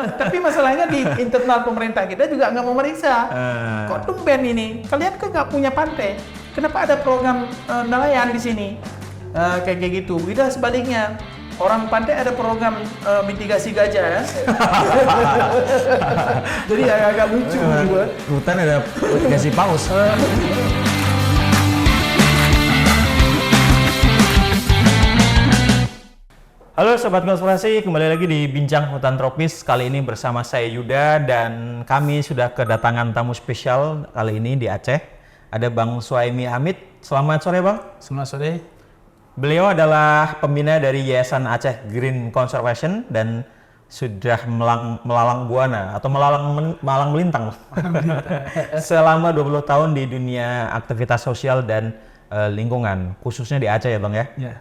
Tapi masalahnya di internal pemerintah kita juga nggak memeriksa. Kok tumben ini? Kalian kan nggak punya pantai. Kenapa ada program nelayan di sini? Kayak gitu. Beda sebaliknya. Orang pantai ada program mitigasi gajah ya. Jadi agak lucu juga. Hutan ada mitigasi paus. Halo Sobat Konservasi, kembali lagi di Bincang Hutan Tropis. Kali ini bersama saya Yuda dan kami sudah kedatangan tamu spesial kali ini di Aceh. Ada Bang Suhaimi Hamid. Selamat sore Bang. Selamat sore. Beliau adalah pembina dari Yayasan Aceh Green Conservation dan sudah melalang buana atau malang melintang selama 20 tahun di dunia aktivitas sosial dan lingkungan, khususnya di Aceh ya Bang ya? Ya.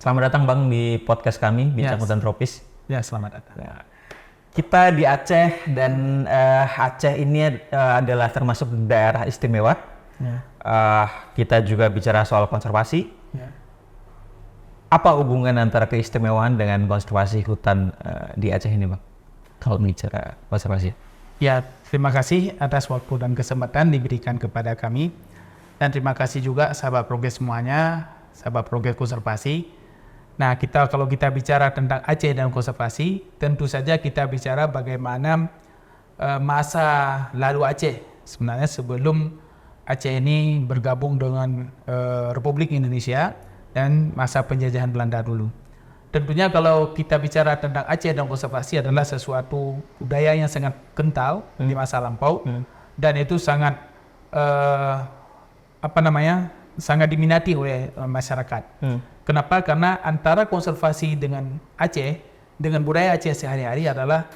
Selamat datang Bang di podcast kami, Bincang Hutan Tropis. Ya, selamat datang. Nah, kita di Aceh dan Aceh ini adalah termasuk daerah istimewa. Ya. Kita juga bicara soal konservasi. Ya. Apa hubungan antara keistimewaan dengan konservasi hutan di Aceh ini Bang? Kalau bicara konservasi. Ya, terima kasih atas waktu dan kesempatan diberikan kepada kami. Dan terima kasih juga sahabat progres semuanya, sahabat progres konservasi. Nah, kalau kita bicara tentang Aceh dan konservasi, tentu saja kita bicara bagaimana masa lalu Aceh. Sebenarnya sebelum Aceh ini bergabung dengan Republik Indonesia dan masa penjajahan Belanda dulu. Tentunya kalau kita bicara tentang Aceh dan konservasi adalah sesuatu budaya yang sangat kental di masa lampau dan itu sangat sangat diminati oleh masyarakat. Kenapa? Karena antara konservasi dengan Aceh, dengan budaya Aceh sehari-hari adalah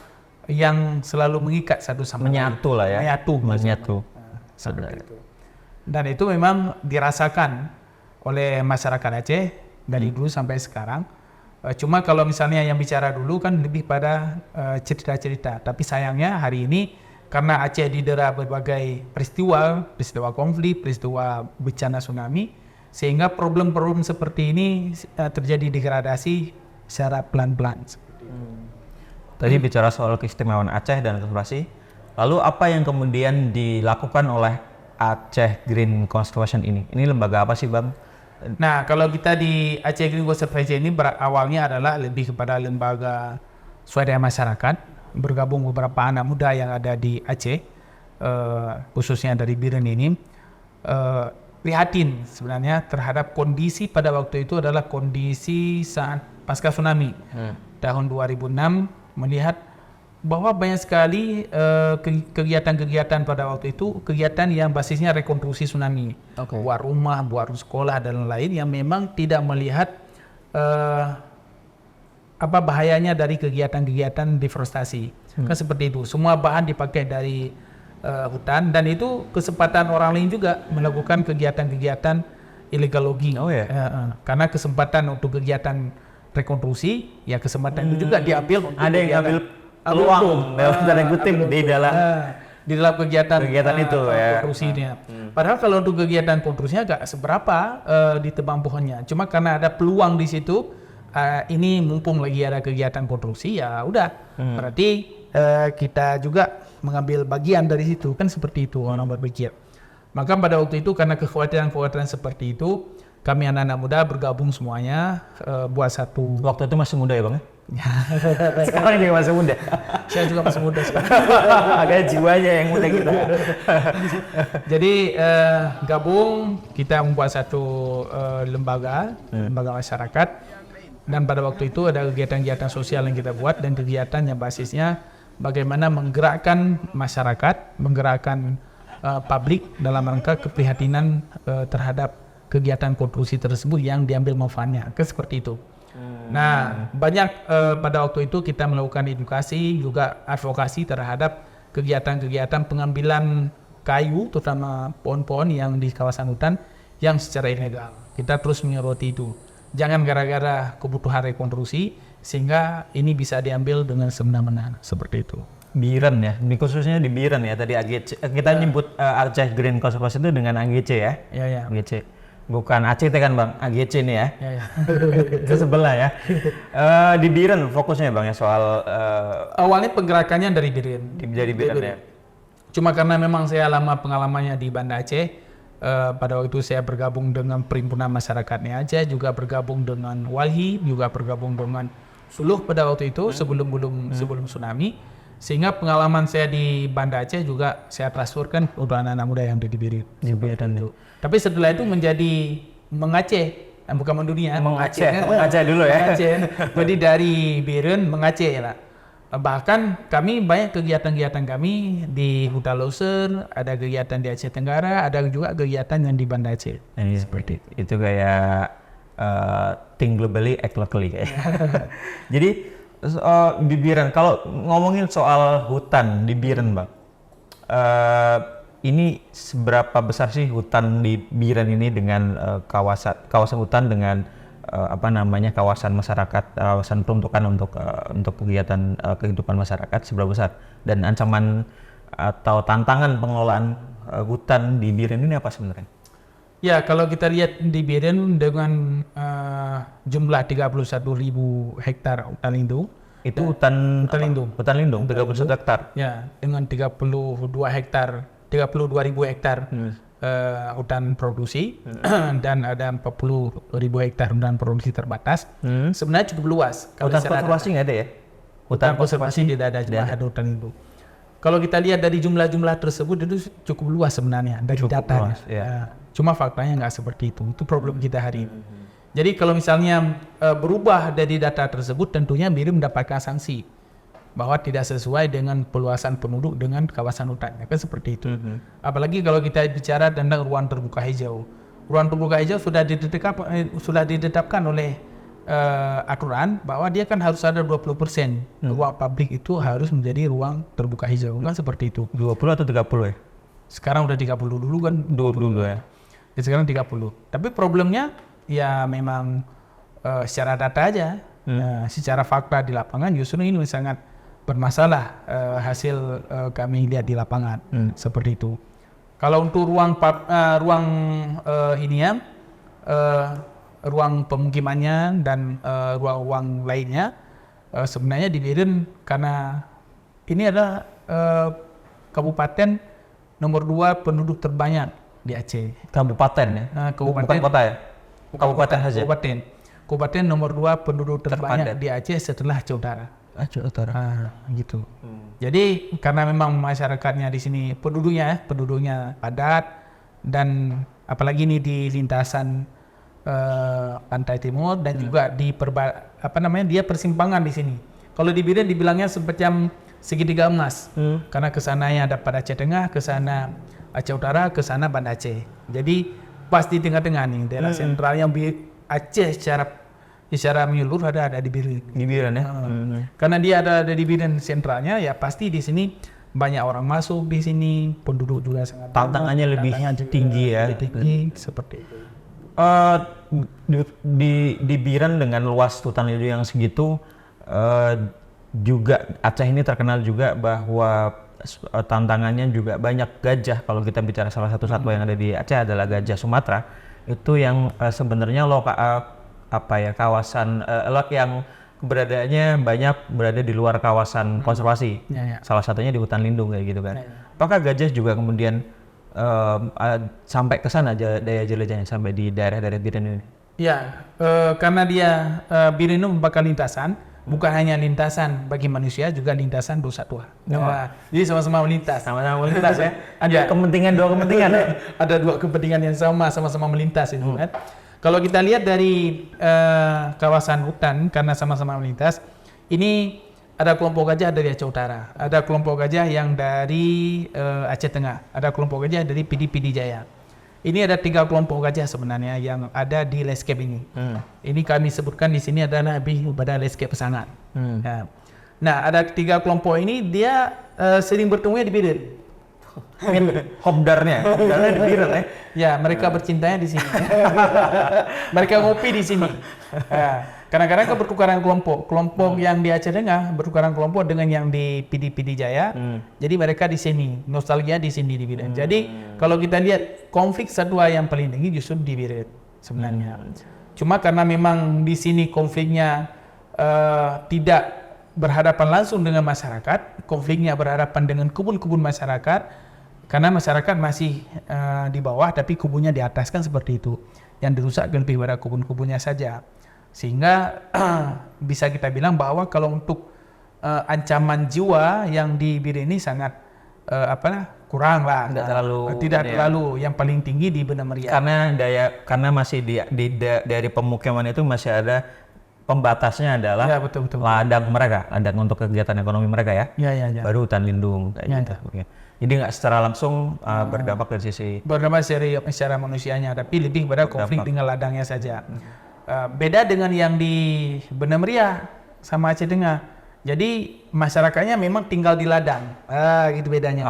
yang selalu mengikat satu sama lain. Menyatu lah ya. Menyatu. Seperti itu. Dan itu memang dirasakan oleh masyarakat Aceh dari dulu sampai sekarang. Cuma kalau misalnya yang bicara dulu kan lebih pada cerita-cerita. Tapi sayangnya hari ini karena Aceh didera berbagai peristiwa konflik, peristiwa bencana tsunami, sehingga problem-problem seperti ini terjadi degradasi secara pelan-pelan. Tadi bicara soal keistimewaan Aceh dan konservasi, lalu apa yang kemudian dilakukan oleh Aceh Green Conservation ini? Ini lembaga apa sih Bang? Nah, kalau kita di Aceh Green Conservation ini awalnya adalah lebih kepada lembaga swadaya masyarakat, bergabung beberapa anak muda yang ada di Aceh, khususnya dari Biren ini, prihatin sebenarnya terhadap kondisi pada waktu itu adalah kondisi saat pasca tsunami tahun 2006, melihat bahwa banyak sekali kegiatan-kegiatan pada waktu itu, kegiatan yang basisnya rekonstruksi tsunami, buat rumah, buat sekolah dan lain-lain yang memang tidak melihat apa bahayanya dari kegiatan-kegiatan deforestasi. Kan seperti itu, semua bahan dipakai dari hutan dan itu kesempatan orang lain juga melakukan kegiatan-kegiatan illegal logging. Karena kesempatan untuk kegiatan rekonstruksi, ya kesempatan itu juga diambil. Ada yang ngambil peluang dalam tanda kutip di dalam kegiatan itu ya. Konstruksinya. Padahal kalau untuk kegiatan konstruksinya agak seberapa ditebang pohonnya. Cuma karena ada peluang di situ, ini mumpung lagi ada kegiatan konstruksi, ya udah. Berarti kita juga mengambil bagian dari situ, kan seperti itu orang berpikir. Maka pada waktu itu karena kekhawatiran seperti itu, kami anak-anak muda bergabung semuanya buat satu. Waktu itu masih muda ya Bang? Sekarang juga masih muda. Saya juga masih muda sekarang. Agak jiwanya yang muda kita. Jadi gabung, kita membuat satu lembaga masyarakat. Dan pada waktu itu ada kegiatan-kegiatan sosial yang kita buat dan kegiatan yang basisnya bagaimana menggerakkan masyarakat, menggerakkan publik dalam rangka keprihatinan terhadap kegiatan konstruksi tersebut yang diambil manfaatnya, seperti itu. Nah, banyak pada waktu itu kita melakukan edukasi, juga advokasi terhadap kegiatan-kegiatan pengambilan kayu, terutama pohon-pohon yang di kawasan hutan yang secara ilegal. Kita terus menyoroti itu. Jangan gara-gara kebutuhan rekonstruksi sehingga ini bisa diambil dengan semena-mena, seperti itu. Biren ya, ini khususnya di Biren ya tadi AGC. Kita nyebut Aceh Green Conservation itu dengan AGC ya. Ya. AGC. Bukan ACT kan Bang, AGC nih ya. Ya, ya. Itu sebelah ya. Di Biren fokusnya Bang ya soal Awalnya penggerakannya dari Biren. jadi Biren ya. Cuma karena memang saya lama pengalamannya di Banda Aceh, pada waktu itu saya bergabung dengan Perhimpunan Masyarakatnya Aceh, juga bergabung dengan Walhi, juga bergabung dengan Suluh pada waktu itu sebelum tsunami. Sehingga pengalaman saya di Banda Aceh juga saya transferkan untuk anak-anak muda yang ada di Biren. Itu. Tapi setelah itu menjadi mengaceh, bukan mendunia, Mengaceh dulu ya. Mengaceh. Jadi dari Biren mengaceh lah. Bahkan kami banyak kegiatan-kegiatan kami di Huta Loser, ada kegiatan di Aceh Tenggara, ada juga kegiatan yang di Banda Aceh. Seperti itu kayak think globally, act locally kayak. Jadi di Biren, kalau ngomongin soal hutan di Biren Bang, ini seberapa besar sih hutan di Biren ini dengan kawasan hutan dengan kawasan masyarakat, kawasan peruntukan untuk kegiatan kehidupan masyarakat seberapa besar, dan ancaman atau tantangan pengelolaan hutan di Biren ini apa sebenarnya? Ya, kalau kita lihat di Biren dengan jumlah 31.000 hektar hutan lindung. Itu hutan lindung. Hutan lindung 31 hektar. Ya, dengan 32 hektar, 32.000 hektar hutan produksi dan ada 40.000 hektar hutan produksi terbatas. Sebenarnya cukup luas. Hutan konservasi nggak ada ya? Hutan konservasi tidak ada, cuma ada hutan lindung. Kalau kita lihat dari jumlah-jumlah tersebut itu cukup luas sebenarnya dari datanya. Cuma faktanya nggak seperti itu. Itu problem kita hari ini. Jadi kalau misalnya berubah dari data tersebut, tentunya Biren mendapatkan sanksi bahwa tidak sesuai dengan peluasan penduduk dengan kawasan hutannya, kan seperti itu. Apalagi kalau kita bicara tentang ruang terbuka hijau. Ruang terbuka hijau sudah ditetapkan oleh aturan bahwa dia kan harus ada 20% ruang publik itu harus menjadi ruang terbuka hijau, kan seperti itu. 20 atau 30 ya? Sekarang udah 30 dulu kan, 20 ya. Sekarang 30. Tapi problemnya ya memang secara data aja, secara fakta di lapangan justru ini sangat bermasalah hasil kami lihat di lapangan seperti itu. Kalau untuk ruang ruang pemukimannya dan ruang lainnya sebenarnya di Biren karena ini adalah kabupaten nomor 2 penduduk terbanyak di Aceh. Kabupaten ya? Kabupaten, bukan kota ya? Kabupaten saja? Kabupaten nomor 2 penduduk terbanyak di Aceh setelah Aceh Utara. Aceh Utara. Gitu. Jadi karena memang masyarakatnya di sini penduduknya padat, dan apalagi ini di lintasan pantai timur dan juga di dia persimpangan di sini. Kalau di Biren dibilangnya semacam segitiga emas. Karena kesananya ada pada Aceh Tengah, ke sana Aceh Utara, ke sana Banda Aceh. Jadi pas di tengah-tengah nih, daerah sentral yang Aceh secara menyeluruh ada di Biren. Di Biren ya. Karena dia ada di Biren sentralnya, ya pasti di sini banyak orang masuk di sini, penduduk juga sangat tantangannya lebih tinggi ya. Tinggi seperti itu. Di Biren dengan luas hutan lindung yang segitu, juga Aceh ini terkenal juga bahwa tantangannya juga banyak gajah. Kalau kita bicara salah satu satwa yang ada di Aceh adalah gajah Sumatera. Itu yang sebenarnya kawasan yang keberadaannya banyak berada di luar kawasan konservasi. Salah satunya di hutan lindung kayak gitu kan. Apakah gajah juga kemudian sampai ke sana daya jelajahnya sampai di daerah-daerah Biren ini? Ya, karena dia Biren itu merupakan lintasan, bukan hanya lintasan bagi manusia, juga lintasan untuk satwa. Jadi sama-sama melintas. Sama-sama melintas ya. Ada dua kepentingan ya. Ada dua kepentingan yang sama-sama melintas itu kan. Kalau kita lihat dari kawasan hutan, karena sama-sama melintas, ini ada kelompok gajah dari Aceh Utara, ada kelompok gajah yang dari Aceh Tengah, ada kelompok gajah dari Pidi Jaya. Ini ada 3 kelompok gajah sebenarnya yang ada di landscape ini. Ini kami sebutkan di sini adalah lebih pada landscape pesangan. Nah, ada 3 kelompok ini dia sering bertemu di Biren. Hobdarnya di Biren ya. Ya, mereka bercintanya di sini. Mereka ngopi di sini. Kadang-kadang kan bertukaran kelompok yang di Aceh Tengah bertukaran kelompok dengan yang di PD Jaya. Jadi mereka di sini, nostalgia di sini di Biren. Jadi kalau kita lihat konflik satwa yang paling tinggi justru di Biren sebenarnya. Cuma karena memang di sini konfliknya tidak berhadapan langsung dengan masyarakat, konfliknya berhadapan dengan kebun-kebun masyarakat, karena masyarakat masih di bawah tapi kebunnya di atas kan seperti itu. Yang dirusak lebih pada kebun-kebunnya saja. Sehingga bisa kita bilang bahwa kalau untuk ancaman jiwa yang di Biren ini sangat kurang lah, tidak terlalu yang paling tinggi di Benua Meriah. Karena masih dari pemukiman itu masih ada pembatasnya adalah ya, betul. ladang untuk kegiatan ekonomi mereka ya. Baru hutan lindung kayak gitu. Oke. Jadi nggak secara langsung berdampak dari sisi secara manusianya, tapi lebih pada konflik dengan ladangnya saja. Beda dengan yang di Benua Meriah sama Aceh Tengah. Jadi masyarakatnya memang tinggal di ladang. Gitu bedanya.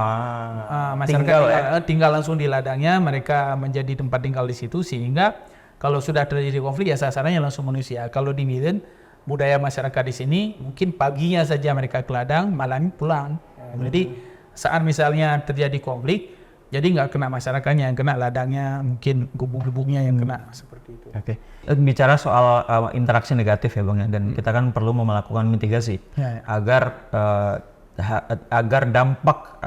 Masyarakat tinggal langsung di ladangnya, mereka menjadi tempat tinggal di situ, sehingga kalau sudah terjadi konflik ya sasarannya langsung manusia. Kalau di Biren, budaya masyarakat di sini mungkin paginya saja mereka ke ladang, malamnya pulang. Jadi saat misalnya terjadi konflik, jadi nggak kena masyarakatnya yang kena, ladangnya, mungkin gubuk-gubuknya yang kena seperti itu. Oke. Bicara soal interaksi negatif ya Bang ya, dan kita kan perlu melakukan mitigasi agar dampak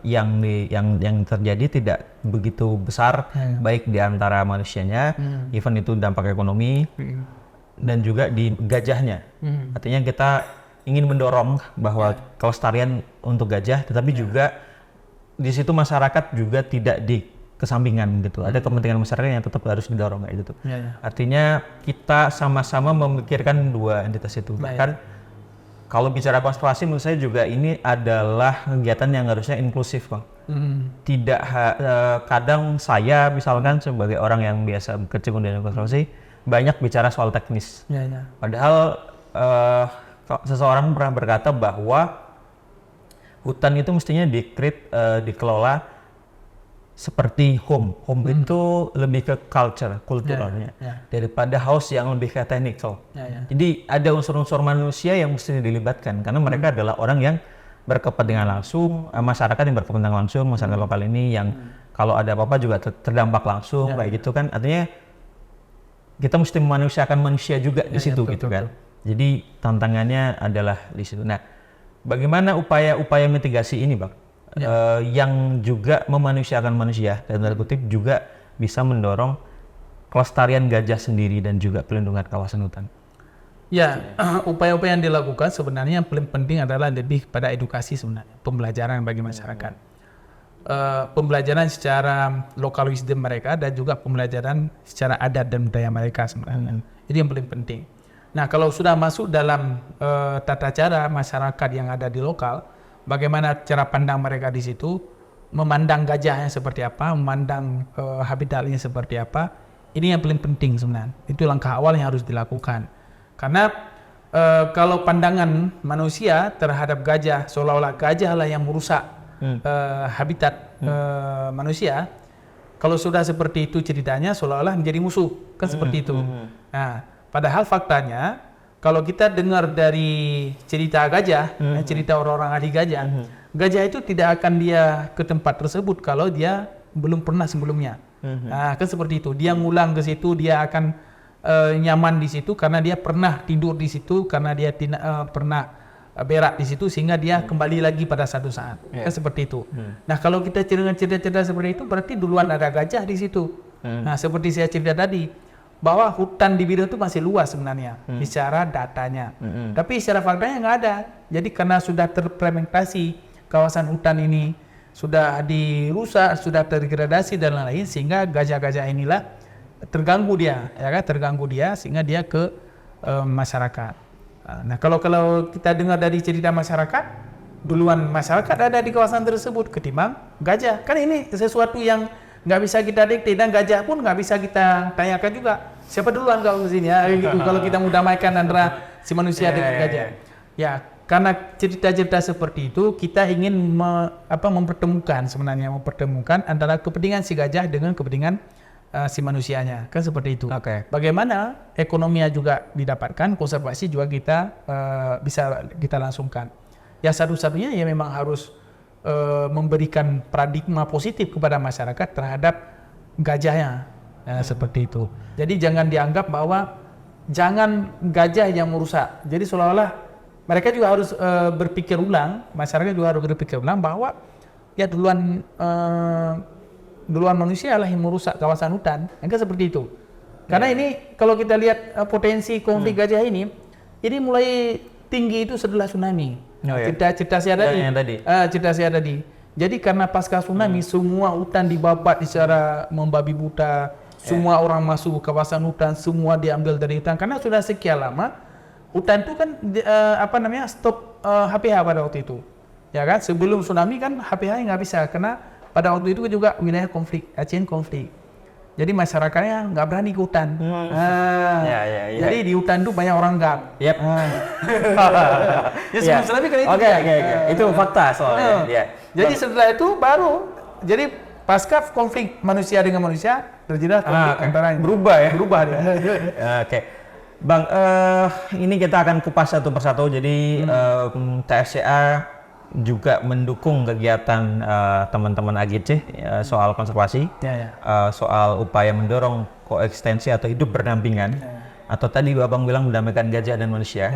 yang terjadi tidak begitu besar, baik di antara manusianya, even itu dampak ekonomi dan juga di gajahnya. Artinya kita ingin mendorong bahwa kelestarian untuk gajah, tetapi juga di situ masyarakat juga tidak dikesampingkan gitu. Ada kepentingan masyarakat yang tetap harus didorong kayak gitu. Artinya kita sama-sama memikirkan dua entitas itu. Bahkan kalau bicara konservasi, menurut saya juga ini adalah kegiatan yang harusnya inklusif, Bang. Tidak kadang saya misalkan sebagai orang yang biasa berkecimpung di konservasi banyak bicara soal teknis. Padahal seseorang pernah berkata bahwa hutan itu mestinya dikelola seperti home. Itu lebih ke kulturalnya daripada house yang lebih ke technical. Jadi ada unsur-unsur manusia yang mesti dilibatkan karena mereka adalah orang yang berkepentingan langsung, masyarakat yang berkepentingan langsung, masyarakat lokal ini yang kalau ada apa-apa juga terdampak langsung kayak gitu kan. Artinya kita mesti memanusiakan manusia juga di situ gitu kan. Jadi tantangannya adalah di situ. Nah, bagaimana upaya mitigasi ini, Bang? Yang juga memanusiakan manusia dan tanda kutip juga bisa mendorong kelestarian gajah sendiri dan juga pelindungan kawasan hutan. Ya, upaya-upaya yang dilakukan sebenarnya yang paling penting adalah lebih pada edukasi sebenarnya, pembelajaran bagi masyarakat. Pembelajaran secara lokal wisdom mereka dan juga pembelajaran secara adat dan budaya mereka sebenarnya. Itu yang paling penting. Nah, kalau sudah masuk dalam tata cara masyarakat yang ada di lokal, bagaimana cara pandang mereka di situ, memandang gajahnya seperti apa, memandang habitatnya seperti apa, ini yang paling penting sebenarnya. Itu langkah awal yang harus dilakukan. Karena kalau pandangan manusia terhadap gajah, seolah-olah gajah lah yang merusak habitat manusia, kalau sudah seperti itu ceritanya, seolah-olah menjadi musuh, kan seperti itu. Nah, padahal faktanya, kalau kita dengar dari cerita gajah, cerita orang-orang ahli gajah, gajah itu tidak akan dia ke tempat tersebut kalau dia belum pernah sebelumnya. Nah, kan seperti itu. Dia ngulang ke situ, dia akan nyaman di situ karena dia pernah tidur di situ, karena dia pernah berak di situ, sehingga dia kembali lagi pada satu saat. Kan seperti itu. Nah, kalau kita cerita-cerita seperti itu, berarti duluan ada gajah di situ. Nah, seperti saya cerita tadi, bahwa hutan di Biren itu masih luas sebenarnya secara datanya, tapi secara faktanya nggak ada. Jadi karena sudah terfragmentasi kawasan hutan ini, sudah dirusak, sudah terdegradasi dan lain-lain, sehingga gajah-gajah inilah terganggu dia, ya kan? Terganggu dia sehingga dia ke masyarakat. Nah, kalau kita dengar dari cerita masyarakat, duluan masyarakat ada di kawasan tersebut ketimbang gajah. Kan ini sesuatu yang nggak bisa kita dikte, dan gajah pun nggak bisa kita tanyakan juga siapa duluan kalau di sini ya gitu. Kalau kita mendamaikan antara si manusia dengan gajah, ya karena cerita-cerita seperti itu kita ingin mempertemukan antara kepentingan si gajah dengan kepentingan si manusianya, kan seperti itu. Oke. Bagaimana ekonominya juga didapatkan, konservasi juga kita bisa kita langsungkan. Ya satu-satunya ya memang harus memberikan paradigma positif kepada masyarakat terhadap gajahnya, seperti itu. Jadi jangan dianggap bahwa jangan gajah yang merusak. Jadi seolah-olah mereka juga harus berpikir ulang, masyarakat juga harus berpikir ulang bahwa ya duluan manusia lah yang merusak kawasan hutan, kan seperti itu. Karena ini kalau kita lihat potensi konflik gajah ini mulai tinggi itu setelah tsunami. Cerita saya tadi. Jadi karena pasca tsunami semua hutan dibabat secara membabi buta, semua orang masuk ke kawasan hutan, semua diambil dari hutan karena sudah sekian lama hutan itu kan stop HPH pada waktu itu. Ya kan sebelum tsunami kan HPH nggak bisa karena pada waktu itu juga wilayah konflik, Aceh konflik. Jadi masyarakatnya nggak berani ke hutan. Jadi di hutan itu banyak orang gang. Yep. Ya sebelum tsunami kan itu. Oke. Itu fakta soalnya. Jadi setelah itu baru, jadi pasca konflik manusia dengan manusia terjadi konflik antaranya. Berubah dia. Oke. Bang, ini kita akan kupas satu persatu. Jadi TFCA juga mendukung kegiatan teman-teman AGC soal konservasi, soal upaya mendorong koeksistensi atau hidup berdampingan, atau tadi Abang bilang mendamaikan gajah dan manusia,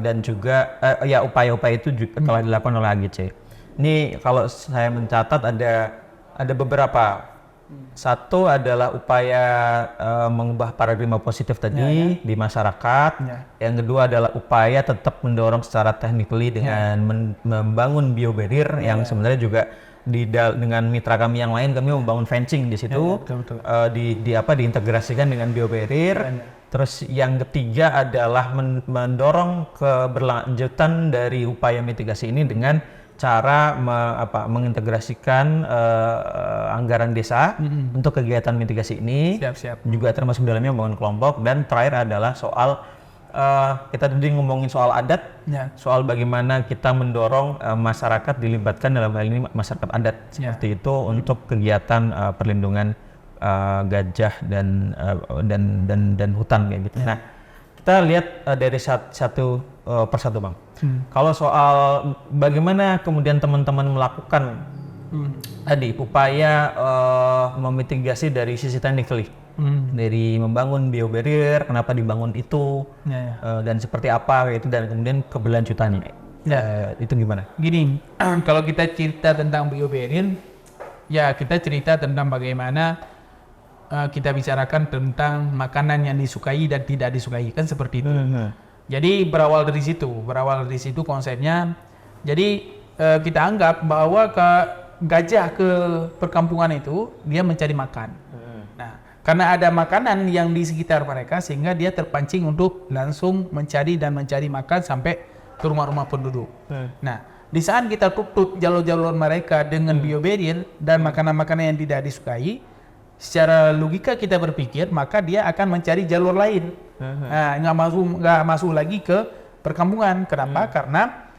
dan juga upaya-upaya itu juga telah dilakukan oleh AGC. Ini kalau saya mencatat ada beberapa. Satu adalah upaya mengubah paradigma positif tadi di masyarakat. Yang kedua adalah upaya tetap mendorong secara technically dengan membangun biobarrier yang sebenarnya juga dengan mitra kami yang lain kami membangun fencing di situ. Diintegrasikan dengan biobarrier. Terus yang ketiga adalah mendorong keberlanjutan dari upaya mitigasi ini dengan cara mengintegrasikan anggaran desa untuk kegiatan mitigasi ini. Juga termasuk dalamnya membangun kelompok. Dan terakhir adalah soal kita tadi ngomongin soal adat, soal bagaimana kita mendorong masyarakat dilibatkan dalam hal ini masyarakat adat seperti itu untuk kegiatan perlindungan gajah dan hutan kayak gitu. Nah, kita lihat dari satu persatu, Bang. Kalau soal bagaimana kemudian teman-teman melakukan tadi upaya memitigasi dari sisi technically, dari membangun biobarrier, kenapa dibangun itu, dan seperti apa itu, dan kemudian keberlanjutannya, itu gimana? Gini, kalau kita cerita tentang biobarrier, ya kita cerita tentang bagaimana kita bicarakan tentang makanan yang disukai dan tidak disukai, kan seperti itu. Jadi berawal dari situ konsepnya. Jadi kita anggap bahwa gajah ke perkampungan itu dia mencari makan. Nah, karena ada makanan yang di sekitar mereka sehingga dia terpancing untuk langsung mencari makan sampai ke rumah-rumah penduduk. Nah, di saat kita tutup jalur-jalur mereka dengan biobarrier dan makanan-makanan yang tidak disukai, secara logika kita berpikir maka dia akan mencari jalur lain. Nggak masuk lagi ke perkampungan. Kenapa? Karena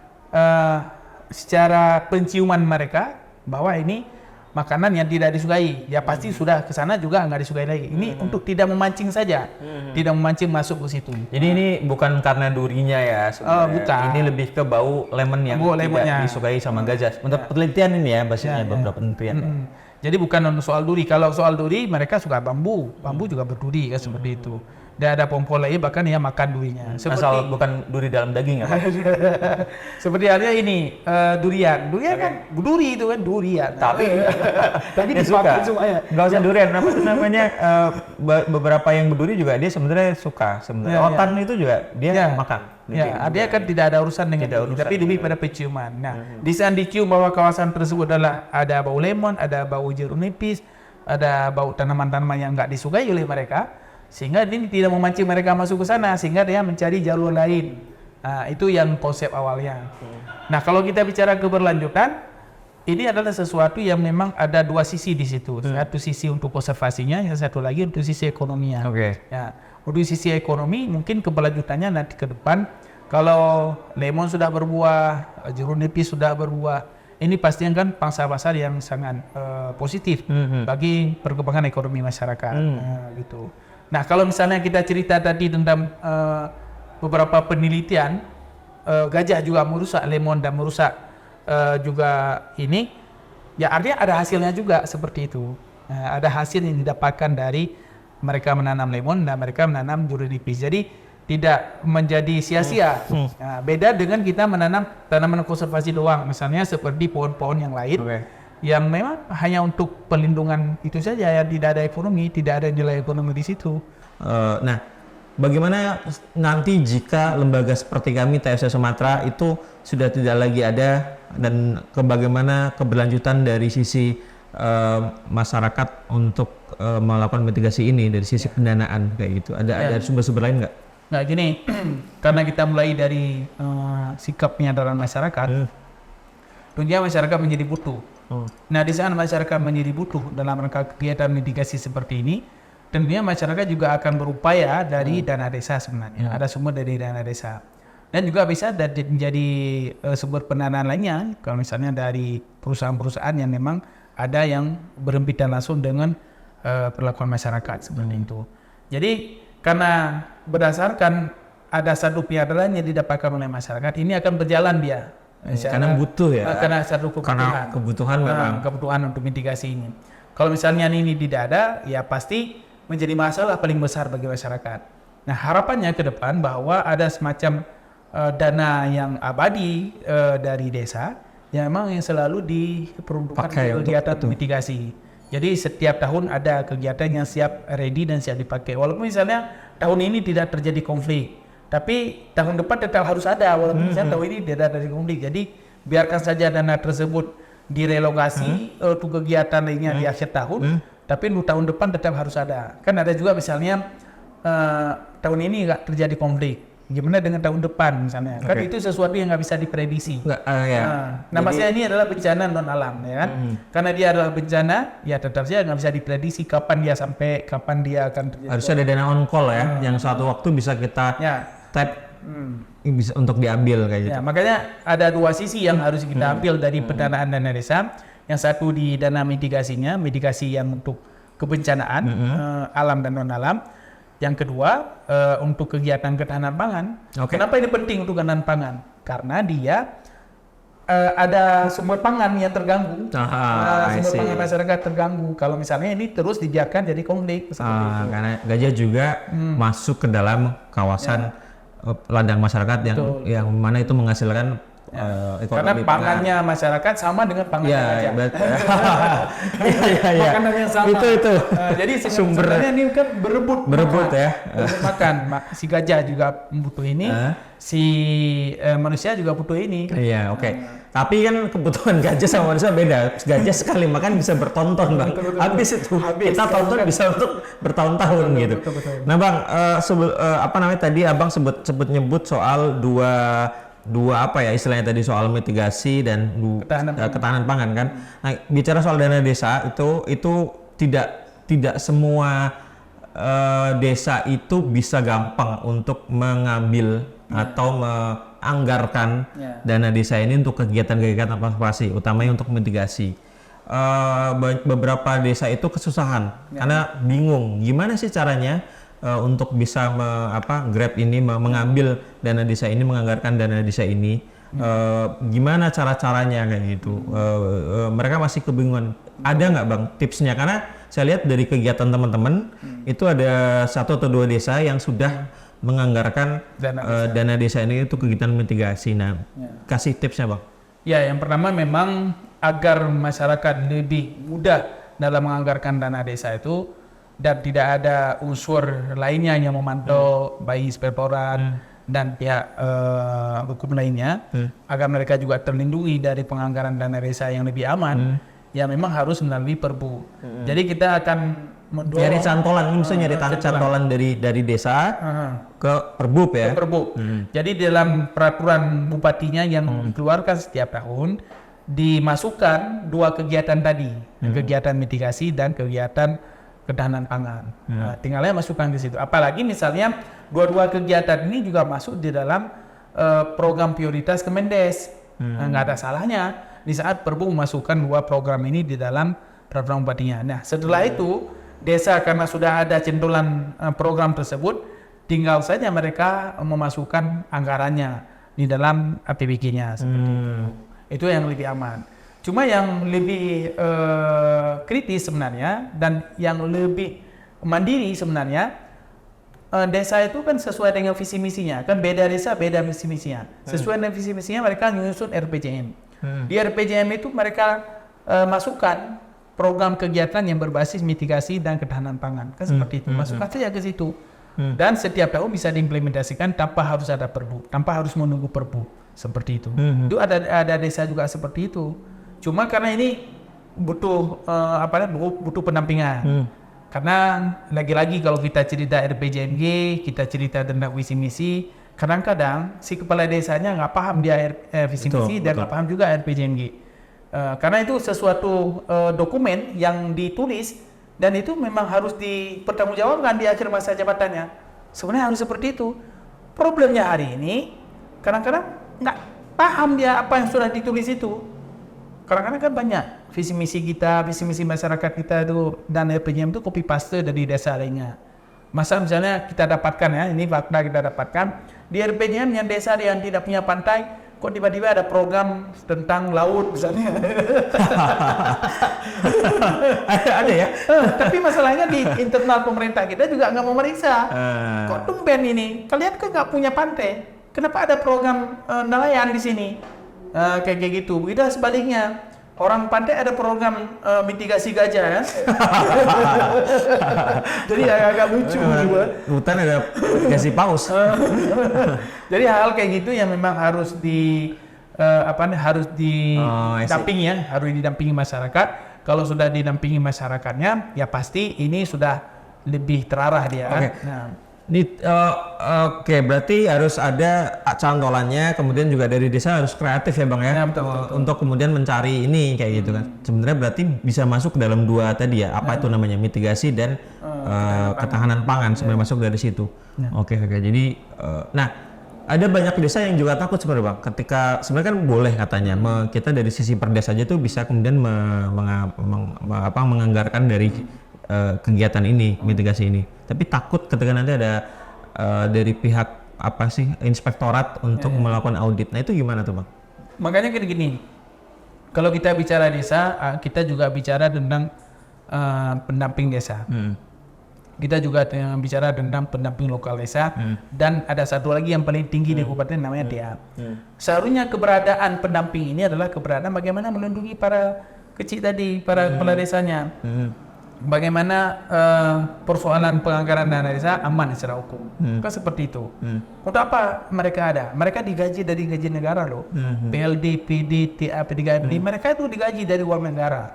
secara penciuman mereka bahwa ini makanan yang tidak disukai, ya pasti sudah ke sana juga nggak disukai lagi. Ini untuk tidak memancing saja, tidak memancing masuk ke situ. Jadi ini bukan karena durinya ya sebenarnya. Bukan. Ini lebih ke bau lemon yang tidak disukai sama gajah. Untuk penelitian ini ya, bahasanya beberapa penelitian. Jadi bukan soal duri. Kalau soal duri mereka suka bambu juga berduri kan seperti itu. Dan ada pompol lain bahkan yang makan durinya. Asal bukan duri dalam daging ya. Seperti halnya ini durian kan duri itu kan durian. Tapi dia suka. Nggak usah durian. Namanya beberapa yang berduri juga dia sebenarnya suka. Sebenarnya rotan itu juga dia makan. Dia kan tidak ada urusan dengan duri, tapi lebih pada penciuman. Nah, di saat dicium bahwa kawasan tersebut adalah ada bau lemon, ada bau jeruk nipis, ada bau tanaman-tanaman yang nggak disukai oleh mereka, sehingga ini tidak memancing mereka masuk ke sana, sehingga dia mencari jalur lain. Nah, itu yang konsep awalnya. Nah, kalau kita bicara keberlanjutan, ini adalah sesuatu yang memang ada dua sisi di situ. Satu sisi untuk konservasinya, yang satu lagi untuk sisi ekonominya. Ya, untuk sisi ekonomi mungkin keberlanjutannya nanti ke depan kalau lemon sudah berbuah, jeruk nipis sudah berbuah, ini pasti kan pangsa pasar yang sangat positif bagi perkembangan ekonomi masyarakat. Gitu. Nah, kalau misalnya kita cerita tadi tentang beberapa penelitian, gajah juga merusak lemon dan merusak juga ini, ya artinya ada hasilnya juga seperti itu. Ada hasil yang didapatkan dari mereka menanam lemon dan mereka menanam durian nipis. Jadi tidak menjadi sia-sia. Nah, beda dengan kita menanam tanaman konservasi doang, misalnya seperti pohon-pohon yang lain, yang memang hanya untuk pelindungan itu saja, ya tidak ada ekonomi, tidak ada nilai ekonomi di situ. Nah, bagaimana nanti jika lembaga seperti kami TFC Sumatera itu sudah tidak lagi ada, dan bagaimana keberlanjutan dari sisi masyarakat untuk melakukan mitigasi ini dari sisi pendanaan kayak gitu? Ada sumber-sumber lain nggak? Nah gini, karena kita mulai dari sikap penyadaran masyarakat, tentunya masyarakat menjadi butuh. Nah di saat masyarakat menjadi butuh dalam rangka kegiatan mitigasi seperti ini, tentunya masyarakat juga akan berupaya dari dana desa sebenarnya. Ada sumber dari dana desa. Dan juga bisa menjadi sumber pendanaan lainnya, kalau misalnya dari perusahaan-perusahaan yang memang ada yang berhimpitan langsung dengan perlakuan masyarakat seperti itu. Jadi karena berdasarkan ada satu penyadaran yang didapatkan oleh masyarakat, ini akan berjalan dia. Karena butuh ya. Karena satu kebutuhan memang. Kebutuhan untuk mitigasi ini. Kalau misalnya ini tidak ada, ya pasti menjadi masalah paling besar bagi masyarakat. Nah harapannya ke depan bahwa ada semacam dana yang abadi dari desa yang memang yang selalu diperuntukkan untuk kegiatan mitigasi. Jadi setiap tahun ada kegiatan yang siap ready dan siap dipakai. Walaupun misalnya tahun ini tidak terjadi konflik, tapi tahun depan tetap harus ada. Walaupun misalnya tahun ini tidak terjadi konflik. Jadi biarkan saja dana tersebut direlokasi untuk kegiatan lainnya di akhir tahun, tapi untuk tahun depan tetap harus ada. Kan ada juga misalnya tahun ini nggak terjadi konflik. Gimana dengan tahun depan misalnya? Kan itu sesuatu yang nggak bisa diprediksi. Nah, maksudnya ini adalah bencana non alam, ya kan? Karena dia adalah bencana, ya tetap saja nggak bisa diprediksi kapan dia sampai, kapan dia akan terjadi. Harus ada dana on call ya, yang suatu waktu bisa kita tap, bisa untuk diambil kayak gitu. Ya, makanya ada dua sisi yang harus kita ambil dari pendanaan dana desa. Yang satu di dana mitigasinya, mitigasi yang untuk kebencanaan alam dan non alam. Yang kedua untuk kegiatan ketahanan pangan. Kenapa ini penting untuk ketahanan pangan? Karena dia ada sumber pangan yang terganggu. Sumber pangan masyarakat terganggu. Kalau misalnya ini terus dibiarkan jadi konflik. Karena gajah juga masuk ke dalam kawasan ladang masyarakat yang mana itu menghasilkan karena pangannya masyarakat sama dengan pangan gajah. Makanan yang sama. Itu. Jadi sebenarnya ini kan berebut ya. Makan. Si gajah juga butuh ini, si manusia juga butuh ini. Iya, tapi kan kebutuhan gajah sama manusia beda. Gajah sekali makan bisa bertonton, Bang. Habis itu. Kita tonton bisa untuk bertahun-tahun gitu. Betul. Nah, Bang, tadi Abang sebut nyebut soal dua apa ya istilahnya tadi, soal mitigasi dan ketahanan pangan kan. Nah, bicara soal dana desa itu tidak semua desa itu bisa gampang untuk mengambil atau menganggarkan dana desa ini untuk kegiatan-kegiatan konservasi, utamanya untuk mitigasi. Beberapa desa itu kesusahan karena bingung gimana sih caranya untuk bisa grab ini mengambil dana desa ini, menganggarkan dana desa ini, gimana cara-caranya kayak gitu. Mereka masih kebingungan. Ada nggak Bang tipsnya? Karena saya lihat dari kegiatan teman-teman itu ada 1 atau 2 desa yang sudah menganggarkan dana desa ini untuk kegiatan mitigasi. Nah, kasih tipsnya Bang. Ya, yang pertama memang agar masyarakat lebih mudah dalam menganggarkan dana desa itu, dan tidak ada unsur lainnya yang memantau baik inspektorat dan pihak hukum lainnya, agar mereka juga terlindungi dari penganggaran dana desa yang lebih aman, ya memang harus melalui Perbu. Jadi kita akan mendorong nyari cantolan, misalnya nyari cantolan dari desa ke Perbub ya. Ke Perbub. Jadi dalam peraturan bupatinya yang dikeluarkan setiap tahun dimasukkan 2 kegiatan tadi, kegiatan mitigasi dan kegiatan ketahanan pangan. Nah, tinggalnya masukkan di situ. Apalagi misalnya 2 kegiatan ini juga masuk di dalam program prioritas Kemendes. Nggak ada salahnya di saat Perbu memasukkan 2 program ini di dalam peraturan bupatinya. Nah, setelah itu desa karena sudah ada centulan program tersebut, tinggal saja mereka memasukkan anggarannya di dalam APBG-nya seperti itu. Itu yang lebih aman. Cuma yang lebih kritis sebenarnya dan yang lebih mandiri sebenarnya, desa itu kan sesuai dengan visi misinya, kan beda desa beda visi misinya. Sesuai dengan visi misinya mereka menyusun RPJM. Di RPJM itu mereka masukkan program kegiatan yang berbasis mitigasi dan ketahanan pangan, kan seperti itu. Masukkan saja ke situ. Dan setiap tahun bisa diimplementasikan tanpa harus ada Perbu, tanpa harus menunggu Perbu, seperti itu. Itu ada desa juga seperti itu. Cuma karena ini butuh butuh pendampingan. Karena lagi-lagi kalau kita cerita RPJMG, kita cerita tentang visi misi, kadang-kadang si kepala desanya nggak paham dia visi misi dan nggak paham juga RPJMG. Karena itu sesuatu dokumen yang ditulis dan itu memang harus dipertanggungjawabkan di akhir masa jabatannya. Sebenarnya harus seperti itu. Problemnya hari ini kadang-kadang nggak paham dia apa yang sudah ditulis itu. Kadang-kadang kan banyak visi misi kita, visi misi masyarakat kita itu dan RPJM itu copy paste dari desa lainnya. Masa misalnya kita dapatkan ya, ini fakta kita dapatkan di RPJM yang desa yang tidak punya pantai, kok tiba-tiba ada program tentang laut misalnya. Ada ya. Tapi masalahnya di internal pemerintah kita juga nggak memeriksa. Kok tumben ini? Kalian kan nggak punya pantai. Kenapa ada program nelayan di sini? Kayak gitu. Beda sebaliknya, orang pantai ada program mitigasi gajah ya. Jadi agak lucu juga. Hutan ada mitigasi paus. Jadi hal kayak gitu yang memang harus harus didampingi ya, harus didampingi masyarakat. Kalau sudah didampingi masyarakatnya, ya pasti ini sudah lebih terarah dia. Okay. Nah. Oke, berarti harus ada cantolannya, kemudian juga dari desa harus kreatif ya Bang ya, betul. Untuk kemudian mencari ini kayak gitu kan. Sebenarnya berarti bisa masuk ke dalam 2 tadi ya, apa itu namanya mitigasi dan ketahanan pangan sebenarnya masuk dari situ. Oke, jadi nah ada banyak desa yang juga takut sebenarnya Bang, ketika sebenarnya kan boleh katanya kita dari sisi perdes aja tuh bisa kemudian menganggarkan dari kegiatan ini, mitigasi ini. Tapi takut ketika nanti ada dari pihak inspektorat untuk melakukan audit. Nah itu gimana tuh Bang? Makanya kayak gini, kalau kita bicara desa, kita juga bicara tentang pendamping desa. Kita juga bicara tentang pendamping lokal desa. Dan ada satu lagi yang paling tinggi di kabupaten namanya DA. Seharusnya keberadaan pendamping ini adalah keberadaan bagaimana melindungi para kecil tadi, para kepala desanya. Bagaimana persoalan penganggaran dana desa aman secara hukum. Kan seperti itu. Untuk apa mereka ada? Mereka digaji dari gaji negara loh. PLD, PD, TA, PDKMD, mereka itu digaji dari uang negara.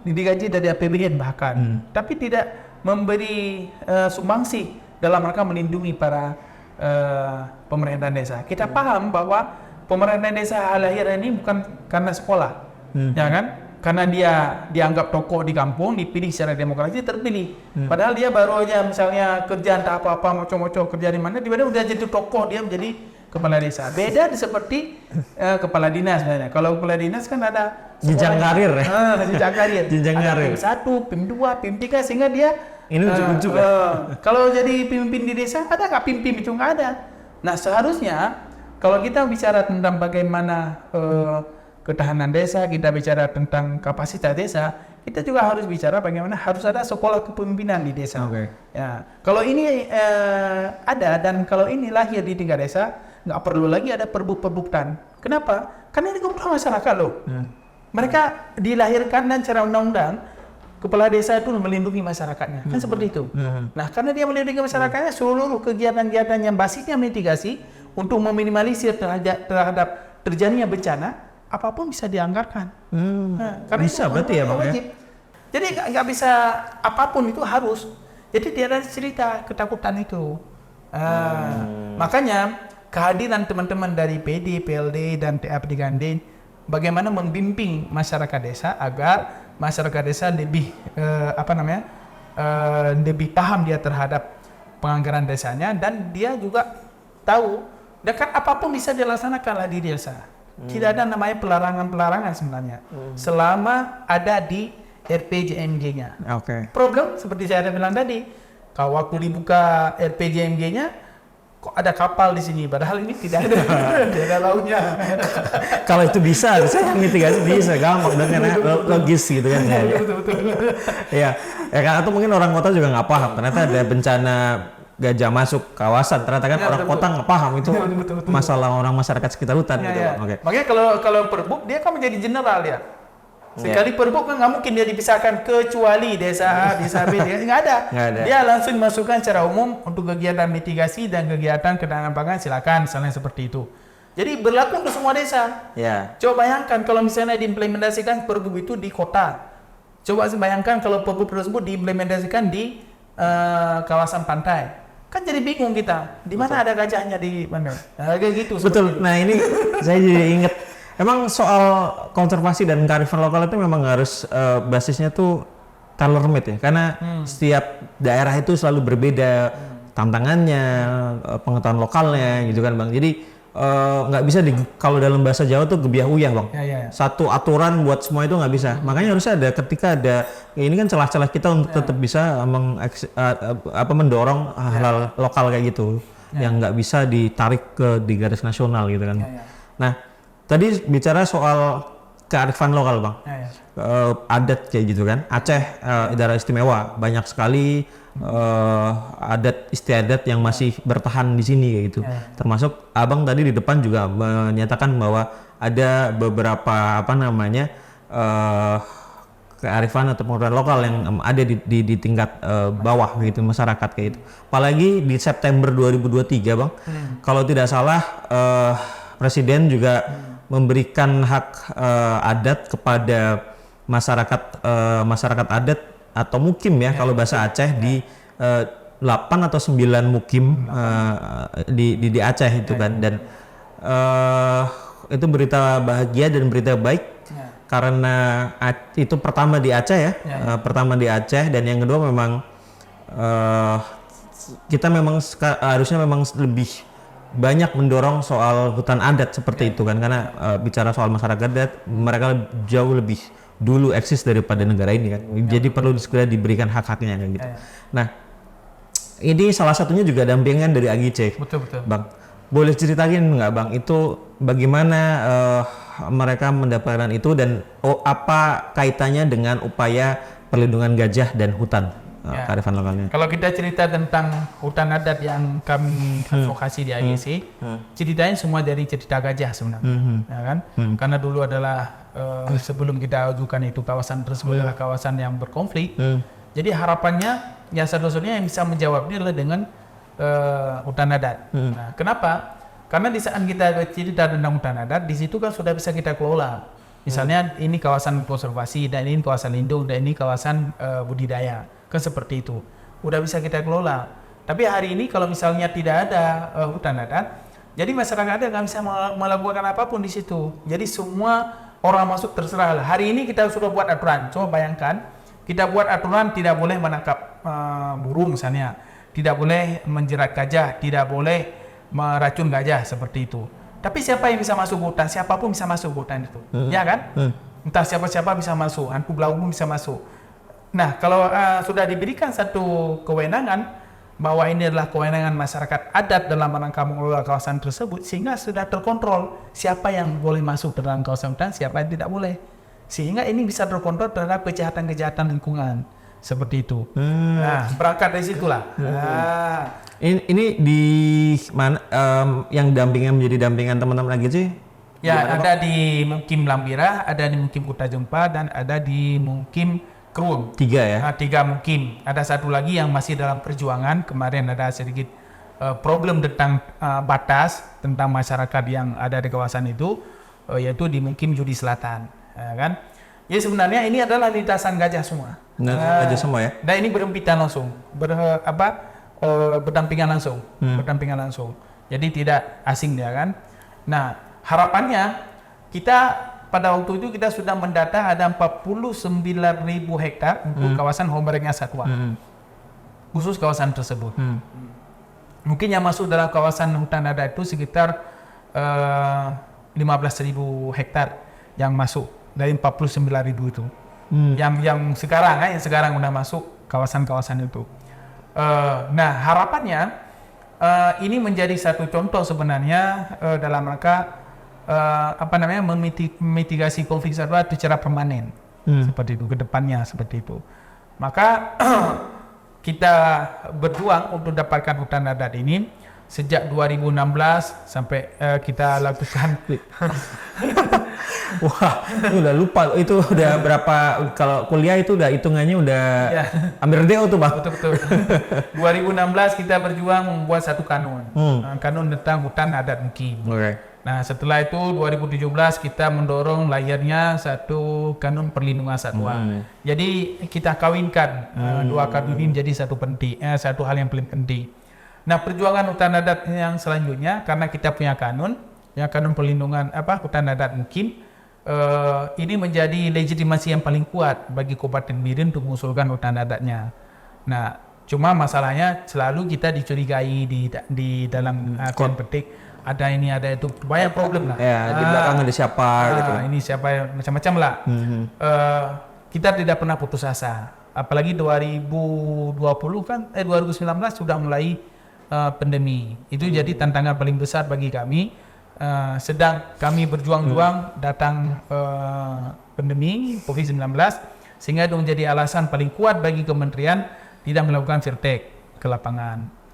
Digaji dari APBN bahkan. Tapi tidak memberi sumbangsi dalam rangka melindungi para pemerintahan desa. Kita paham bahwa pemerintahan desa lahir ini bukan karena sekolah. Ya kan? Karena dia dianggap tokoh di kampung, dipilih secara demokratis, terpilih. Padahal dia baru aja misalnya kerja entah apa-apa, moco-moco kerja di mana, tiba-tiba udah jadi tokoh, dia menjadi kepala desa. Beda seperti kepala dinas sebenarnya. Kalau kepala dinas kan ada jenjang karir ya. Jenjang karir. Jenjang karir. PIM 1, PIM 2, PIM 3 sehingga dia ini ujuk-ujuk kalau jadi pemimpin di desa ada nggak PIM itu nggak ada. Nah seharusnya kalau kita bicara tentang bagaimana ketahanan desa, kita bicara tentang kapasitas desa, kita juga harus bicara bagaimana harus ada sekolah kepemimpinan di desa. Ya, kalau ini ada dan kalau ini lahir di tingkat desa, nggak perlu lagi ada perbuk-perbukan. Kenapa? Karena ini kebutuhan masyarakat loh. Mereka dilahirkan dan secara undang-undang kepala desa itu melindungi masyarakatnya, kan seperti itu. Nah, karena dia melindungi masyarakatnya, seluruh kegiatan-kegiatan yang basisnya mitigasi untuk meminimalisir terhadap terjadinya bencana, apapun bisa dianggarkan. Karena bisa berarti ya Bang ya? Jadi nggak bisa apapun itu harus. Jadi dia ada cerita ketakutan itu. Makanya kehadiran teman-teman dari PD, PLD dan TAP3D bagaimana membimbing masyarakat desa agar masyarakat desa lebih lebih paham dia terhadap penganggaran desanya dan dia juga tahu dan kan apapun bisa dilaksanakan lah di desa. Tidak ada namanya pelarangan sebenarnya. Selama ada di RPJMG-nya. Oke. Problem seperti saya ada bilang tadi, kalau waktu dibuka RPJMG-nya, kok ada kapal di sini, padahal ini tidak ada, tidak ada lautnya. Kalau itu bisa, saya mitigasi bisa gampang dan karena logis gitu kan. Betul. Iya, ya kan, atau mungkin orang kota juga nggak paham. Ternyata ada bencana gajah masuk kawasan. Ternyata kan orang kota nggak paham itu Betul. masalah orang masyarakat sekitar hutan. Gitu. Ya. Oke. Makanya kalau perbuk dia kan menjadi general ya. Sekali perbuk kan nggak mungkin dia dipisahkan kecuali desa A, desa B, nggak ada. Dia langsung masukkan secara umum untuk kegiatan mitigasi dan kegiatan kenangan pangan silakan, misalnya seperti itu. Jadi berlaku untuk semua desa. Ya. Coba bayangkan kalau misalnya diimplementasikan perbuk itu di kota. Coba bayangkan kalau perbuk tersebut diimplementasikan di kawasan pantai. Kan jadi bingung kita, di mana ada gajahnya di mana? Nah, kayak gitu. Betul. Nah ini saya jadi inget. Emang soal konservasi dan kearifan lokal itu memang harus basisnya tuh tailor made ya, karena setiap daerah itu selalu berbeda tantangannya, pengetahuan lokalnya gitu kan Bang. Jadi nggak bisa kalau dalam bahasa Jawa tuh gebiah uyah Bang. Ya. Satu aturan buat semua itu nggak bisa. Makanya harusnya ada ketika ada ini kan celah-celah kita untuk tetap bisa mendorong hal-hal lokal kayak gitu yang nggak bisa ditarik di garis nasional gitu kan. Nah tadi bicara soal kearifan lokal Bang. Adat kayak gitu kan. Aceh daerah istimewa banyak sekali adat istiadat yang masih bertahan di sini kayak gitu. Termasuk Abang tadi di depan juga menyatakan bahwa ada beberapa kearifan atau pengetahuan lokal yang ada di tingkat bawah gitu masyarakat kayak gitu. Apalagi di September 2023 Bang. Kalau tidak salah Presiden juga memberikan hak adat kepada masyarakat adat atau mukim ya, kalau bahasa Aceh di 8 atau 9 mukim di Aceh itu kan, dan itu berita bahagia dan berita baik karena itu pertama di Aceh ya, pertama di Aceh, dan yang kedua memang kita memang harusnya memang lebih banyak mendorong soal hutan adat seperti itu kan, karena bicara soal masyarakat adat mereka jauh lebih dulu eksis daripada negara ini kan, jadi perlu segera diberikan hak-haknya kan gitu. Nah ini salah satunya juga dampingan dari AGC. Betul. Bang, boleh ceritain nggak Bang itu bagaimana mereka mendapatkan itu dan apa kaitannya dengan upaya perlindungan gajah dan hutan kearifan lokalnya? Kalau kita cerita tentang hutan adat yang kami advokasi di AGC, ceritanya semua dari cerita gajah sebenarnya, ya kan? Karena dulu adalah sebelum kita ajukan itu kawasan tersebut adalah kawasan yang berkonflik. Jadi harapannya ya satu-satunya yang bisa menjawab ini adalah dengan hutan adat. Nah, kenapa? Karena di saat kita cerita tentang hutan adat, di situ kan sudah bisa kita kelola. Misalnya ini kawasan konservasi, dan ini kawasan lindung, dan ini kawasan budidaya. Kan seperti itu. Udah bisa kita kelola. Tapi hari ini kalau misalnya tidak ada hutan adat, jadi masyarakat adat nggak bisa melakukan apapun di situ. Jadi semua orang masuk terserah. Hari ini kita sudah buat aturan. Coba bayangkan, kita buat aturan tidak boleh menangkap burung misalnya, tidak boleh menjerat gajah, tidak boleh meracun gajah seperti itu. Tapi siapa yang bisa masuk hutan? Siapapun bisa masuk hutan itu, ya kan? Entah siapa-siapa bisa masuk, hantu belau pun bisa masuk. Nah, kalau sudah diberikan satu kewenangan bahwa ini adalah kewenangan masyarakat adat dalam rangka mengelola kawasan tersebut, sehingga sudah terkontrol siapa yang boleh masuk dalam kawasan hutan, siapa yang tidak boleh. Sehingga ini bisa terkontrol terhadap kejahatan-kejahatan lingkungan seperti itu. Nah, berangkat dari situlah. Ini di mana yang menjadi dampingan teman-teman lagi sih? Ya, ada di Mukim Lambira, ada di Mukim Kuta Jempa, dan ada di Mukim Kruung. 3 ya? 3 mukim. Ada satu lagi yang masih dalam perjuangan. Kemarin ada sedikit problem tentang batas tentang masyarakat yang ada di kawasan itu, yaitu di Mukim Judi Selatan, kan? Jadi sebenarnya ini adalah lintasan gajah semua. Gajah semua ya? Dan ini berhimpitan langsung, berdampingan langsung, berdampingan langsung. Jadi tidak asing dia kan. Nah, harapannya kita pada waktu itu kita sudah mendata ada 49.000 hektar untuk kawasan Homereknya Satwa, khusus kawasan tersebut. Mungkin yang masuk dalam kawasan hutan adat itu sekitar 15.000 hektar yang masuk dari 49.000 itu. Yang sekarang udah masuk kawasan-kawasan itu. Nah, harapannya ini menjadi satu contoh sebenarnya dalam rangka memitigasi konflik satwa secara permanen. Seperti itu, ke depannya seperti itu. Maka kita berjuang untuk dapatkan hutan adat ini sejak 2016 sampai kita lakukan. Wah, udah lupa itu udah berapa, kalau kuliah itu udah hitungannya udah hampir DO tuh, Bang. Betul. 2016 kita berjuang membuat satu kanun. Kanun tentang hutan adat Mukim. Nah, setelah itu 2017 kita mendorong lahirnya satu kanun perlindungan satwa. Jadi kita kawinkan dua kanun ini menjadi satu hal yang paling penting. Nah, perjuangan hutan adat yang selanjutnya, karena kita punya kanun perlindungan hutan adat Mukim, ini menjadi legitimasi yang paling kuat bagi Kabupaten Biren untuk mengusulkan hutan adatnya. Nah, cuma masalahnya selalu kita dicurigai di dalam petik. Ada ini, ada itu, banyak problem lah. Ya, di belakang ada siapa gitu. Ini siapa, macam-macam lah. Kita tidak pernah putus asa. Apalagi 2019 sudah mulai pandemi. Itu jadi tantangan paling besar bagi kami. Sedang kami berjuang-juang datang pandemi COVID-19, sehingga itu menjadi alasan paling kuat bagi kementerian tidak melakukan firtek ke lapangan.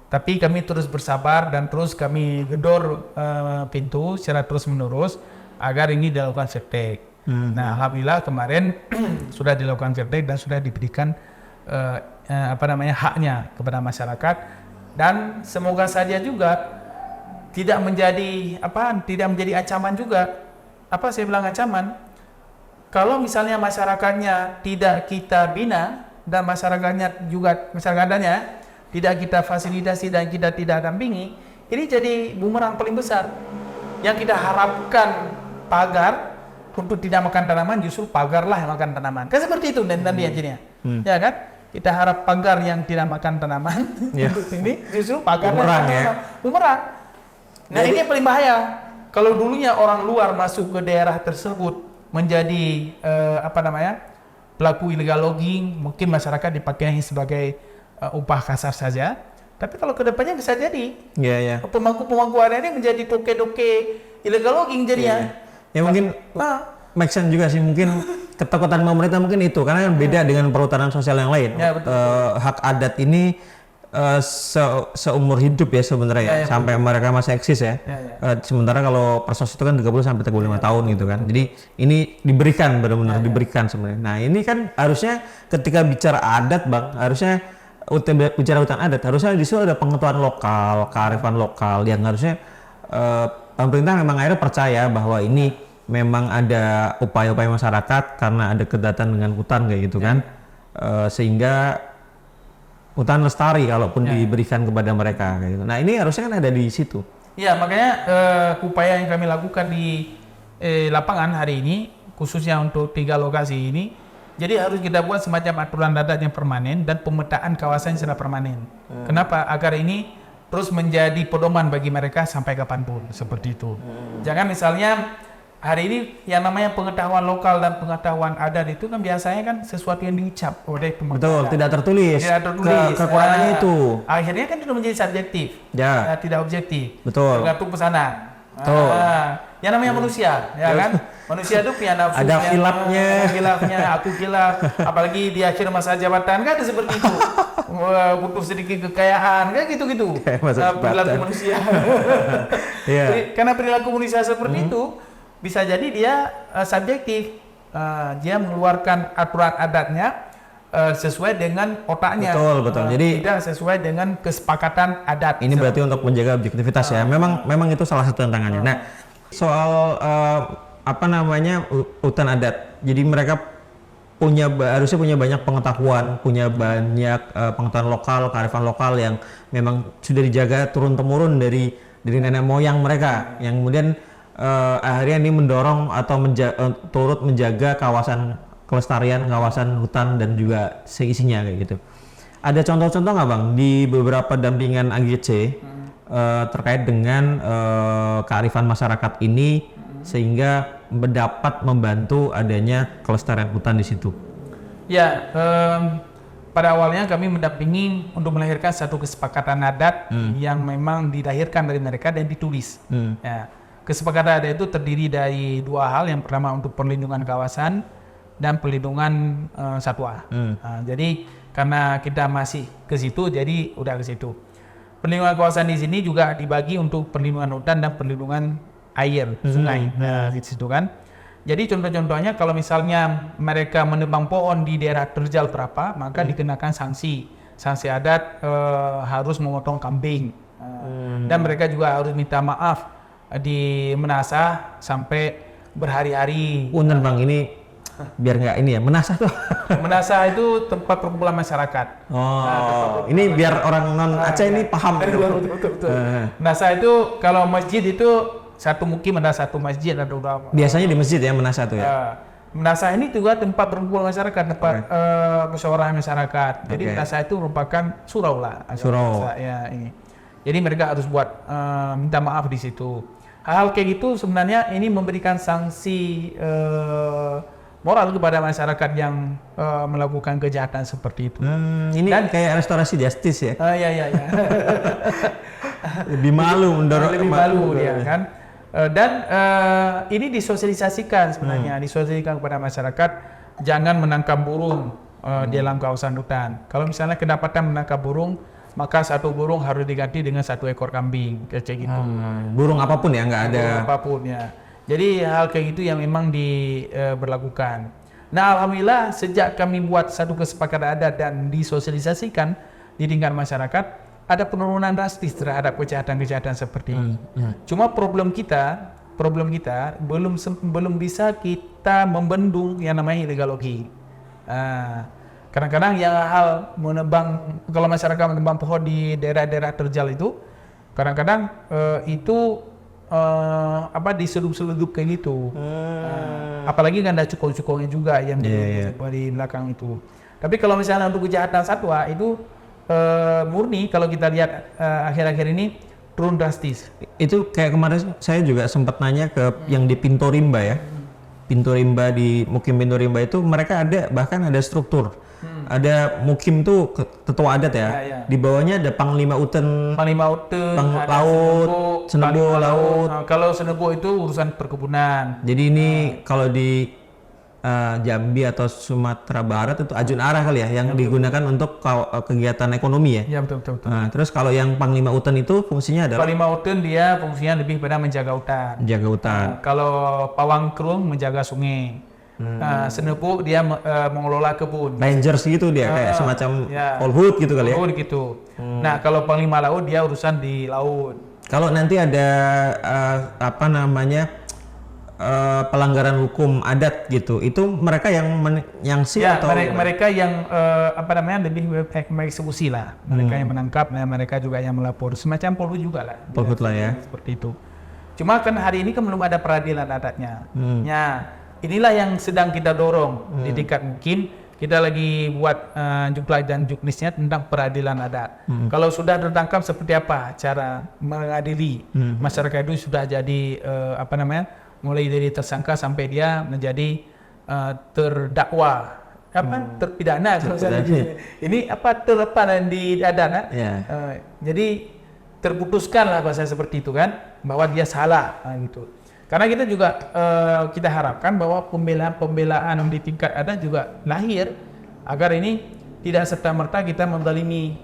Tapi kami terus bersabar dan terus kami gedor pintu secara terus-menerus agar ini dilakukan firtek. Nah, alhamdulillah kemarin sudah dilakukan firtek dan sudah diberikan haknya kepada masyarakat, dan semoga saja juga tidak menjadi ancaman juga. Apa saya bilang ancaman? Kalau misalnya masyarakatnya tidak kita bina dan masyarakatnya tidak kita fasilitasi dan kita tidak dampingi, ini jadi bumerang paling besar. Yang kita harapkan pagar untuk tidak makan tanaman, justru pagarlah yang makan tanaman. Kan seperti itu nanti akhirnya. Ya kan? Kita harap pagar yang tidak makan tanaman, ini justru pagar bumerang. Nah, ini yang paling bahaya. Kalau dulunya orang luar masuk ke daerah tersebut menjadi pelaku illegal logging, mungkin masyarakat dipakai sebagai upah kasar saja. Tapi kalau kedepannya bisa jadi pemangku area ini menjadi toke-toke illegal logging jadinya. Ya mungkin make sense juga sih, mungkin ketakutan pemerintah mungkin itu, karena kan beda dengan perhutanan sosial yang lain. Hak adat ini seumur hidup ya sebenarnya sampai mereka masih eksis ya. Sementara kalau persos itu kan 30 sampai 35 tahun gitu kan. Jadi ini diberikan, benar-benar diberikan sebenarnya. Nah, ini kan harusnya ketika bicara adat, Bang, harusnya bicara hutan adat harusnya di situ ada pengetahuan lokal, kearifan lokal yang harusnya pemerintah memang akhirnya percaya bahwa ini memang ada upaya-upaya masyarakat karena ada kedekatan dengan hutan kayak gitu kan. Sehingga hutan lestari kalaupun diberikan kepada mereka kayak gitu. Nah, ini harusnya kan ada di situ. Ya, makanya upaya yang kami lakukan di lapangan hari ini, khususnya untuk 3 lokasi ini, jadi harus kita buat semacam aturan adat yang permanen dan pemetaan kawasan secara permanen. Kenapa? Agar ini terus menjadi pedoman bagi mereka sampai kapanpun, seperti itu. Jangan misalnya hari ini yang namanya pengetahuan lokal dan pengetahuan adat itu kan biasanya kan sesuatu yang diucap oleh pemerintah. Betul, tidak tertulis. Kekurangannya itu. Akhirnya kan itu menjadi subjektif, tidak objektif. Betul. Tergantung pesanan. Betul. Yang namanya manusia, ya kan? Manusia itu punya nafsu, ada khilafnya, aku khilaf. Apalagi di akhir masa jabatan kan seperti itu. Butuh sedikit kekayaan, kan gitu-gitu. Perilaku manusia. Jadi, karena perilaku manusia seperti itu, bisa jadi dia subjektif. Dia mengeluarkan aturan adatnya sesuai dengan otaknya. Betul. Jadi tidak sesuai dengan kesepakatan adat. Ini berarti untuk menjaga objektivitas ya. Memang itu salah satu tantangannya. Nah, soal hutan adat. Jadi mereka harusnya punya banyak pengetahuan, punya banyak pengetahuan lokal, kearifan lokal yang memang sudah dijaga turun-temurun dari nenek moyang mereka, yang kemudian akhirnya ini mendorong atau turut menjaga kawasan kelestarian, kawasan hutan dan juga seisinya kayak gitu. Ada contoh-contoh nggak, Bang, di beberapa dampingan AGC terkait dengan kearifan masyarakat ini sehingga dapat membantu adanya kelestarian hutan di situ. Ya, pada awalnya kami mendampingi untuk melahirkan satu kesepakatan adat yang memang dilahirkan dari mereka dan ditulis. Ya, kesepakatan adat itu terdiri dari dua hal. Yang pertama untuk perlindungan kawasan dan perlindungan satwa. Jadi karena kita masih ke situ, jadi udah ke situ. Perlindungan kawasan di sini juga dibagi untuk perlindungan hutan dan perlindungan air, sungai. Nah, di situ kan. Jadi contoh-contohnya kalau misalnya mereka menebang pohon di daerah terjal berapa, maka dikenakan sanksi. Sanksi adat harus memotong kambing. Dan mereka juga harus minta maaf di Menasah sampai berhari-hari. Punten Bang, ini biar nggak ini ya, Menasah tuh. Menasah itu tempat perkumpulan masyarakat. Ini biar orang non Aceh ini paham. Betul. Menasah itu kalau masjid itu satu mukim ada satu masjid ada beberapa. Biasanya di masjid ya Menasah tuh ya. Menasah ini juga tempat perkumpulan masyarakat, tempat musyawarah masyarakat. Jadi Menasah itu merupakan surau lah. Surau. Ya, ini. Jadi mereka harus buat minta maaf di situ. Hal kayak gitu sebenarnya ini memberikan sanksi moral kepada masyarakat yang melakukan kejahatan seperti itu. Ini dan kayak restorasi justice ya. Ya. Lebih malu mendorong. Lebih malu dia kan. Dan ini disosialisasikan sebenarnya, disosialisasikan kepada masyarakat jangan menangkap burung di dalam kawasan hutan. Kalau misalnya kedapatan menangkap burung, maka satu burung harus diganti dengan satu ekor kambing, kayak gitu. Burung apapun ya, nggak ada. Burung apapun ya. Jadi hal kayak gitu yang memang diberlakukan. Nah, alhamdulillah sejak kami buat satu kesepakatan adat dan disosialisasikan di tingkat masyarakat, ada penurunan drastis terhadap kejahatan-kejahatan seperti ini. Cuma problem kita belum bisa kita membendung yang namanya illegal logging. Kadang-kadang yang hal menebang, kalau masyarakat menebang pohon di daerah-daerah terjal itu, kadang-kadang itu diseludup kayak gitu. Apalagi kan ada cukong-cukongnya juga yang di belakang itu. Tapi kalau misalnya untuk kejahatan satwa itu murni, kalau kita lihat akhir-akhir ini turun drastis. Itu kayak kemarin saya juga sempat nanya ke yang di Pinto Rimba ya. Pinto Rimba, di Mukim Pinto Rimba itu mereka ada, bahkan ada struktur. Ada mukim tuh ketua adat ya. Di bawahnya ada Panglima Uten, laut, Senebo laut. Kalau Senebo itu urusan perkebunan. Jadi ini kalau di Jambi atau Sumatera Barat itu Ajun Arah kali ya yang digunakan untuk kegiatan ekonomi ya. Iya betul. Nah, terus kalau yang Panglima Uten itu fungsinya adalah Panglima Uten dia fungsinya lebih pada menjaga hutan. Menjaga hutan. Kalau Pawang Krung menjaga sungai. Senepuk dia mengelola kebun. Rangers gitu dia kayak semacam polhut gitu kali ya. Polhut gitu. Nah, kalau Panglima Laut dia urusan di laut. Kalau nanti ada pelanggaran hukum adat gitu, itu mereka yang atau mereka yang lebih mengeksekusi lah. Mereka yang menangkap, mereka juga yang melapor. Semacam polhut juga lah. Polhut lah ya. Seperti itu. Cuma kan hari ini kan belum ada peradilan adatnya. Ya, inilah yang sedang kita dorong di tingkat mungkin. Kita lagi buat juklat dan juknisnya tentang peradilan adat. Kalau sudah tertangkap seperti apa cara mengadili masyarakat itu sudah jadi mulai dari tersangka sampai dia menjadi terdakwa, terpidana. Ini terlepas di adat. Jadi terputuskan lah bahasa seperti itu kan, bahwa dia salah gitu. Karena kita juga kita harapkan bahwa pembelaan di tingkat adat juga lahir agar ini tidak serta-merta kita menzalimi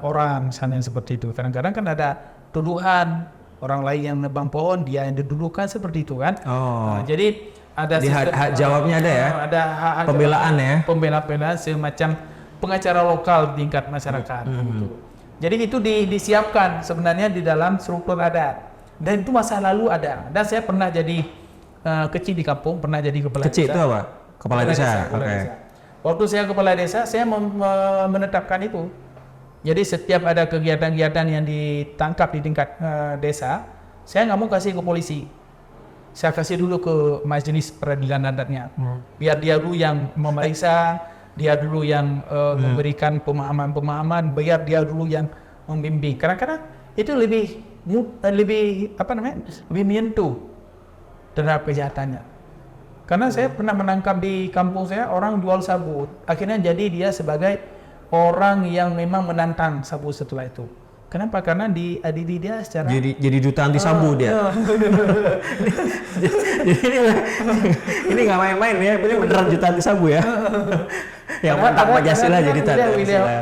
orang misalnya seperti itu. Kadang-kadang kan ada tuduhan orang lain yang nebang pohon dia yang didudukan seperti itu kan. Jadi ada hak jawabnya ada ya. Ada hak pembelaan ya. Pembelaan semacam pengacara lokal di tingkat masyarakat. Gitu. Jadi itu disiapkan sebenarnya di dalam struktur adat. Dan itu masa lalu ada. Dan saya pernah jadi kecil di kampung, pernah jadi kepala desa. Kecil itu apa? Kepala desa. Waktu saya kepala desa, saya menetapkan itu. Jadi setiap ada kegiatan-kegiatan yang ditangkap di tingkat desa, saya nggak mau kasih ke polisi. Saya kasih dulu ke majelis peradilan adatnya. Biar dia dulu yang memeriksa, dia dulu yang memberikan pemahaman-pemahaman, biar dia dulu yang membimbing. Kadang-kadang itu lebih lebih menyentuh terhadap kejahatannya. Karena saya pernah menangkap di kampung saya orang jual sabu, akhirnya jadi dia sebagai orang yang memang menantang sabu setelah itu. Kenapa? Karena diadili dia secara jadi duta anti sabu dia. Jadi ini nggak main-main ya, ini beneran duta anti sabu ya. Yang menentang Pancasila jadi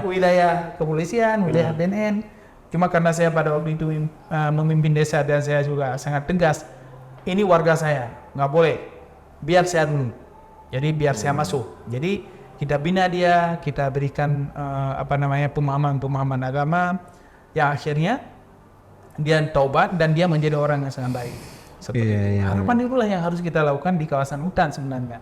wilayah kepolisian, wilayah BNN. Cuma karena saya pada waktu itu memimpin desa dan saya juga sangat tegas, ini warga saya, nggak boleh, biar saya dulu. Jadi biar saya masuk. Jadi kita bina dia, kita berikan pemahaman agama, yang akhirnya dia taubat dan dia menjadi orang yang sangat baik. Harapan itulah yang harus kita lakukan di kawasan hutan sebenarnya.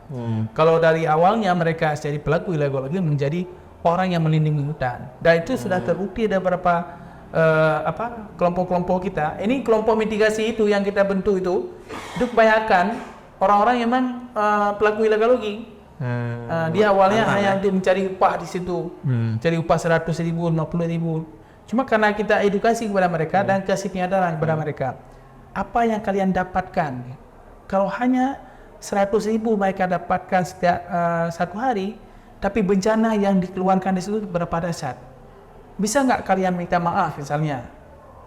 Kalau dari awalnya mereka jadi pelaku illegal logging menjadi orang yang melindungi hutan, dan itu sudah terbukti ada beberapa kelompok-kelompok kita. Ini kelompok mitigasi itu yang kita bentuk itu kebanyakan orang-orang yang memang pelaku illegal logging. Dia awalnya hanya untuk mencari upah di situ, cari upah 100.000, 50.000. Cuma karena kita edukasi kepada mereka dan kasih penyadaran kepada mereka, apa yang kalian dapatkan? Kalau hanya 100.000 mereka dapatkan setiap satu hari, tapi bencana yang dikeluarkan di situ berapa dahsyat? Bisa nggak kalian minta maaf misalnya?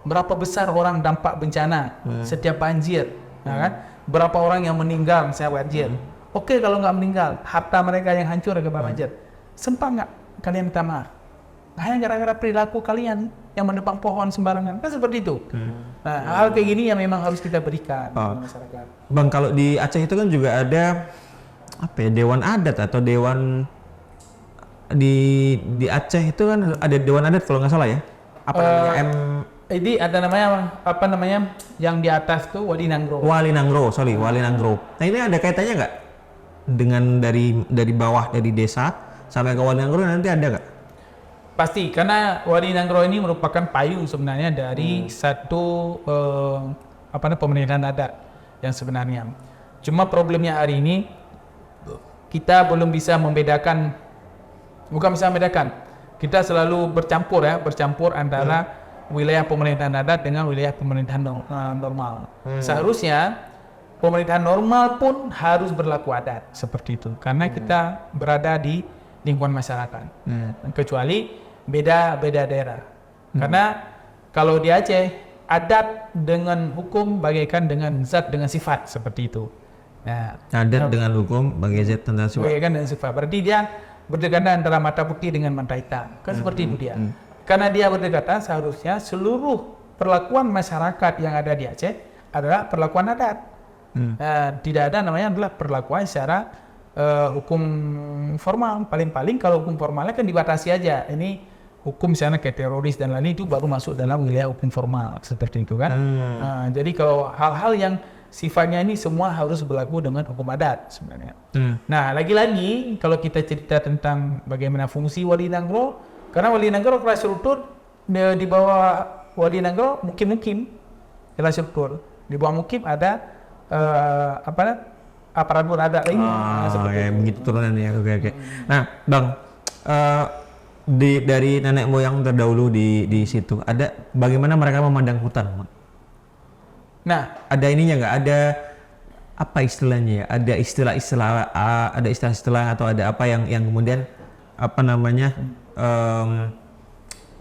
Berapa besar orang dampak bencana setiap banjir? Kan? Berapa orang yang meninggal misalnya banjir? Oke, kalau nggak meninggal, harta mereka yang hancur akibat banjir. Sempat nggak kalian minta maaf? Hanya gara-gara perilaku kalian yang menebang pohon sembarangan, kan seperti itu. Nah, hal kayak gini yang memang harus kita berikan ke masyarakat. Bang, kalau di Aceh itu kan juga ada dewan adat atau dewan di Aceh itu kan ada dewan adat kalau nggak salah ya. Ini ada namanya yang di atas tuh Wali Nanggro. Wali Nanggro. Nah, ini ada kaitannya nggak dengan dari bawah dari desa sampai ke Wali Nanggro nanti ada nggak? Pasti, karena Wali Nanggro ini merupakan payung sebenarnya dari satu pemerintahan adat yang sebenarnya. Cuma problemnya hari ini kita belum bisa membedakan, kita selalu bercampur antara wilayah pemerintahan adat dengan wilayah pemerintahan normal. Seharusnya pemerintahan normal pun harus berlaku adat seperti itu, karena kita berada di lingkungan masyarakat. Kecuali beda daerah. Karena kalau di Aceh adat dengan hukum bagaikan dengan zat dengan sifat seperti itu. Nah, adat dengan hukum bagaikan zat dengan sifat. Bagaikan dengan sifat. Berarti dia berdekatan antara mata putih dengan mata hitam. Kan seperti itu dia. Karena dia berdekatan, seharusnya seluruh perlakuan masyarakat yang ada di Aceh adalah perlakuan adat. Tidak ada namanya adalah perlakuan secara hukum formal. Paling-paling kalau hukum formalnya kan dibatasi aja. Ini hukum misalnya kayak teroris dan lain itu baru masuk dalam wilayah hukum formal seperti itu kan. Jadi kalau hal-hal yang sifatnya ini semua harus berlaku dengan hukum adat sebenarnya. Nah, lagi-lagi kalau kita cerita tentang bagaimana fungsi Wali Nanggro, karena Wali Nanggro kelas struktur di bawah Wali Nanggro mukim kelas struktur. Di bawah mukim ada aparatur adat lainnya. Begitu turunan ya. Oke. Nah, Bang, dari nenek moyang terdahulu di situ, ada bagaimana mereka memandang hutan? Nah, ada ininya nggak? Ada apa istilahnya ya? Ada istilah-istilah atau ada apa yang kemudian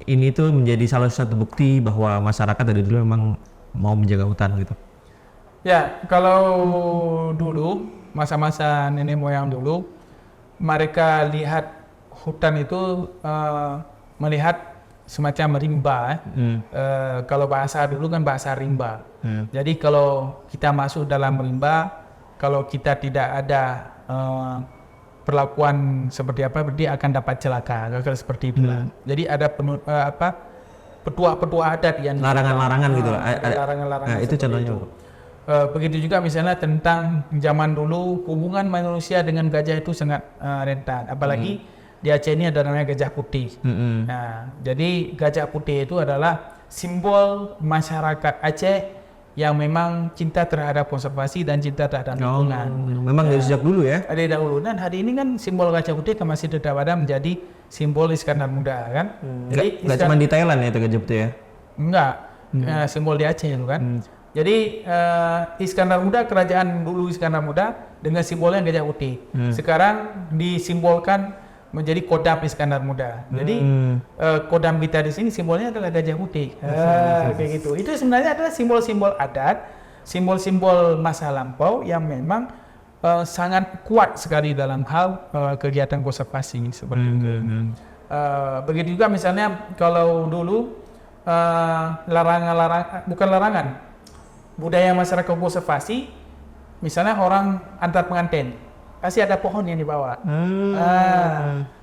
ini tuh menjadi salah satu bukti bahwa masyarakat dari dulu memang mau menjaga hutan gitu. Ya, kalau dulu masa-masa nenek moyang dulu, mereka lihat hutan itu melihat semacam rimba. Kalau bahasa dulu kan bahasa rimba. Jadi kalau kita masuk dalam rimba, kalau kita tidak ada perlakuan seperti apa, berarti akan dapat celaka. Kalau seperti itu. Jadi ada petua-petua adat yang larangan-larangan gitu lah. Larangan-larangan. Itu contohnya. Begitu juga misalnya tentang zaman dulu hubungan manusia dengan gajah itu sangat rentan. Apalagi di Aceh ini ada namanya gajah putih. Nah, jadi gajah putih itu adalah simbol masyarakat Aceh yang memang cinta terhadap konservasi dan cinta terhadap lingkungan. Memang dari sejak dulu ya? Dari dahulu. Dan hari ini kan simbol gajah putih kan masih tetap ada menjadi simbol Iskandar Muda kan. Nggak cuma di Thailand ya itu gajah putih ya? Enggak. simbol di Aceh itu kan. Jadi Iskandar Muda, kerajaan dulu Iskandar Muda dengan simbolnya gajah putih. Sekarang disimbolkan menjadi kodam Iskandar Muda. Jadi kodam kita di sini simbolnya adalah gajah putih. Kayak gitu. Itu sebenarnya adalah simbol-simbol adat, simbol-simbol masa lampau yang memang sangat kuat sekali dalam hal kegiatan konservasi seperti itu. Begitu juga misalnya kalau dulu bukan larangan, budaya masyarakat konservasi, misalnya orang antar pengantin pasti ada pohon yang dibawa.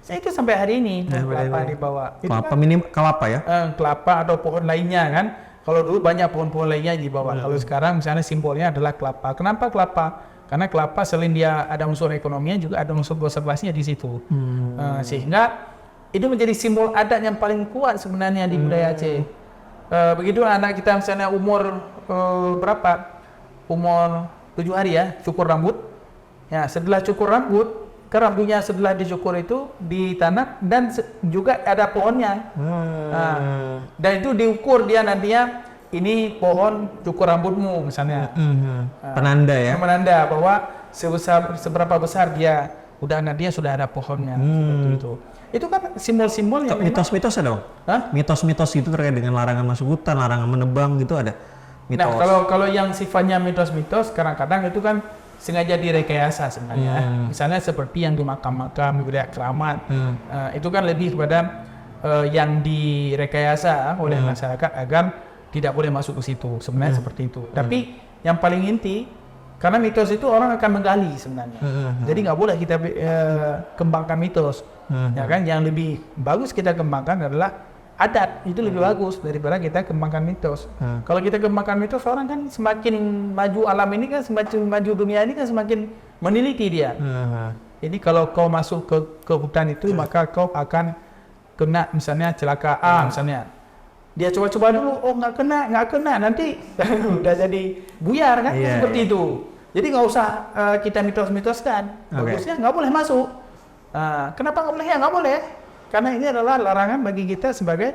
Saya itu sampai hari ini kelapa dibawa. Kelapa minim kelapa ya? Kelapa atau pohon lainnya kan. Kalau dulu banyak pohon-pohon lainnya dibawa. Kalau sekarang misalnya simbolnya adalah kelapa. Kenapa kelapa? Karena kelapa selain dia ada unsur ekonominya juga ada unsur konservasinya di situ. Sehingga itu menjadi simbol adat yang paling kuat sebenarnya di budaya Aceh. Begitu anak kita misalnya umur berapa? Umur 7 hari ya, cukur rambut. Ya, setelah cukur rambut, rambutnya setelah dicukur itu ditanam dan juga ada pohonnya. Dan itu diukur dia nantinya, ini pohon cukur rambutmu misalnya. Penanda ya? Penanda bahwa seberapa besar dia, nantinya sudah ada pohonnya. Seperti itu. Itu kan simbol-simbol yang mitos-mitos ada bang? Mitos-mitos itu terkait dengan larangan masuk hutan, larangan menebang gitu ada? Mitos. Nah kalau yang sifatnya mitos-mitos kadang-kadang itu kan sengaja direkayasa sebenarnya. Misalnya seperti yang di makam-makam, wilayah keramat, itu kan lebih kepada yang direkayasa oleh masyarakat agar tidak boleh masuk ke situ. Sebenarnya seperti itu. Tapi yang paling inti, karena mitos itu orang akan menggali sebenarnya. Jadi nggak boleh kita kembangkan mitos. Ya kan, yang lebih bagus kita kembangkan adalah adat. Itu lebih bagus daripada kita kembangkan mitos. Kalau kita kembangkan mitos, orang kan semakin maju alam ini kan, semakin maju dunia ini kan semakin meneliti dia. Jadi kalau kau masuk ke hutan itu, maka kau akan kena misalnya celaka misalnya. Dia coba-coba dulu, nggak kena, nanti udah jadi buyar kan, seperti itu. Jadi nggak usah kita mitos-mitoskan. Bagusnya nggak boleh masuk. Kenapa nggak boleh? Ya nggak boleh. Karena ini adalah larangan bagi kita sebagai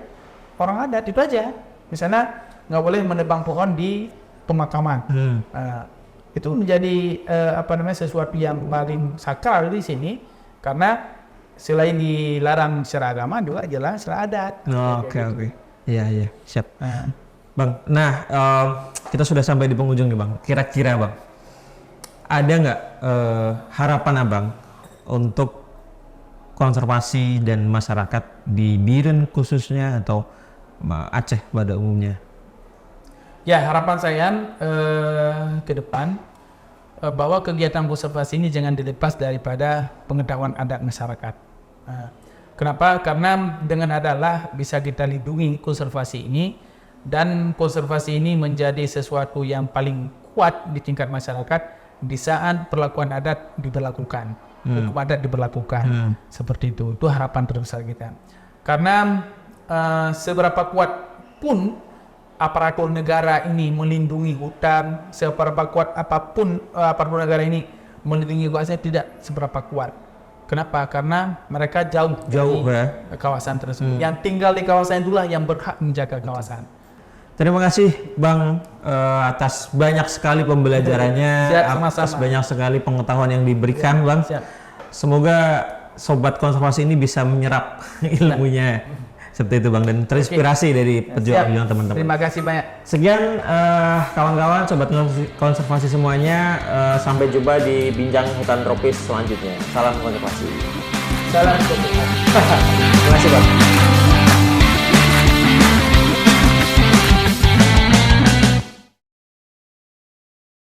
orang adat, itu aja. Misalnya nggak boleh menebang pohon di pemakaman. Itu menjadi sesuatu yang paling sakral di sini, karena selain dilarang secara agama juga jelas secara adat. Oke. Iya, siap. Bang, kita sudah sampai di penghujung nih bang. Kira-kira bang, ada nggak harapan abang untuk konservasi dan masyarakat di Biren khususnya atau Aceh pada umumnya? Ya, harapan saya ke depan bahwa kegiatan konservasi ini jangan dilepas daripada pengetahuan adat masyarakat. Kenapa? Karena dengan adalah bisa kita lindungi konservasi ini, dan konservasi ini menjadi sesuatu yang paling kuat di tingkat masyarakat di saat perlakuan adat diberlakukan. Hukum adat diberlakukan seperti itu harapan terbesar kita. Karena seberapa kuat pun aparatur negara ini melindungi hutan, seberapa kuat apapun aparatur negara ini melindungi hutan, tidak seberapa kuat. Kenapa? Karena mereka jauh dari kawasan tersebut. Yang tinggal di kawasan itulah yang berhak menjaga kawasan. Terima kasih Bang atas banyak sekali pembelajarannya, atas banyak sekali pengetahuan yang diberikan Bang. Semoga sobat konservasi ini bisa menyerap ilmunya seperti itu Bang, dan terinspirasi dari perjuangan teman-teman. Terima kasih banyak. Sekian kawan-kawan sobat konservasi semuanya, sampai jumpa di bincang hutan tropis selanjutnya. Salam konservasi. Salam konservasi. Terima kasih Bang.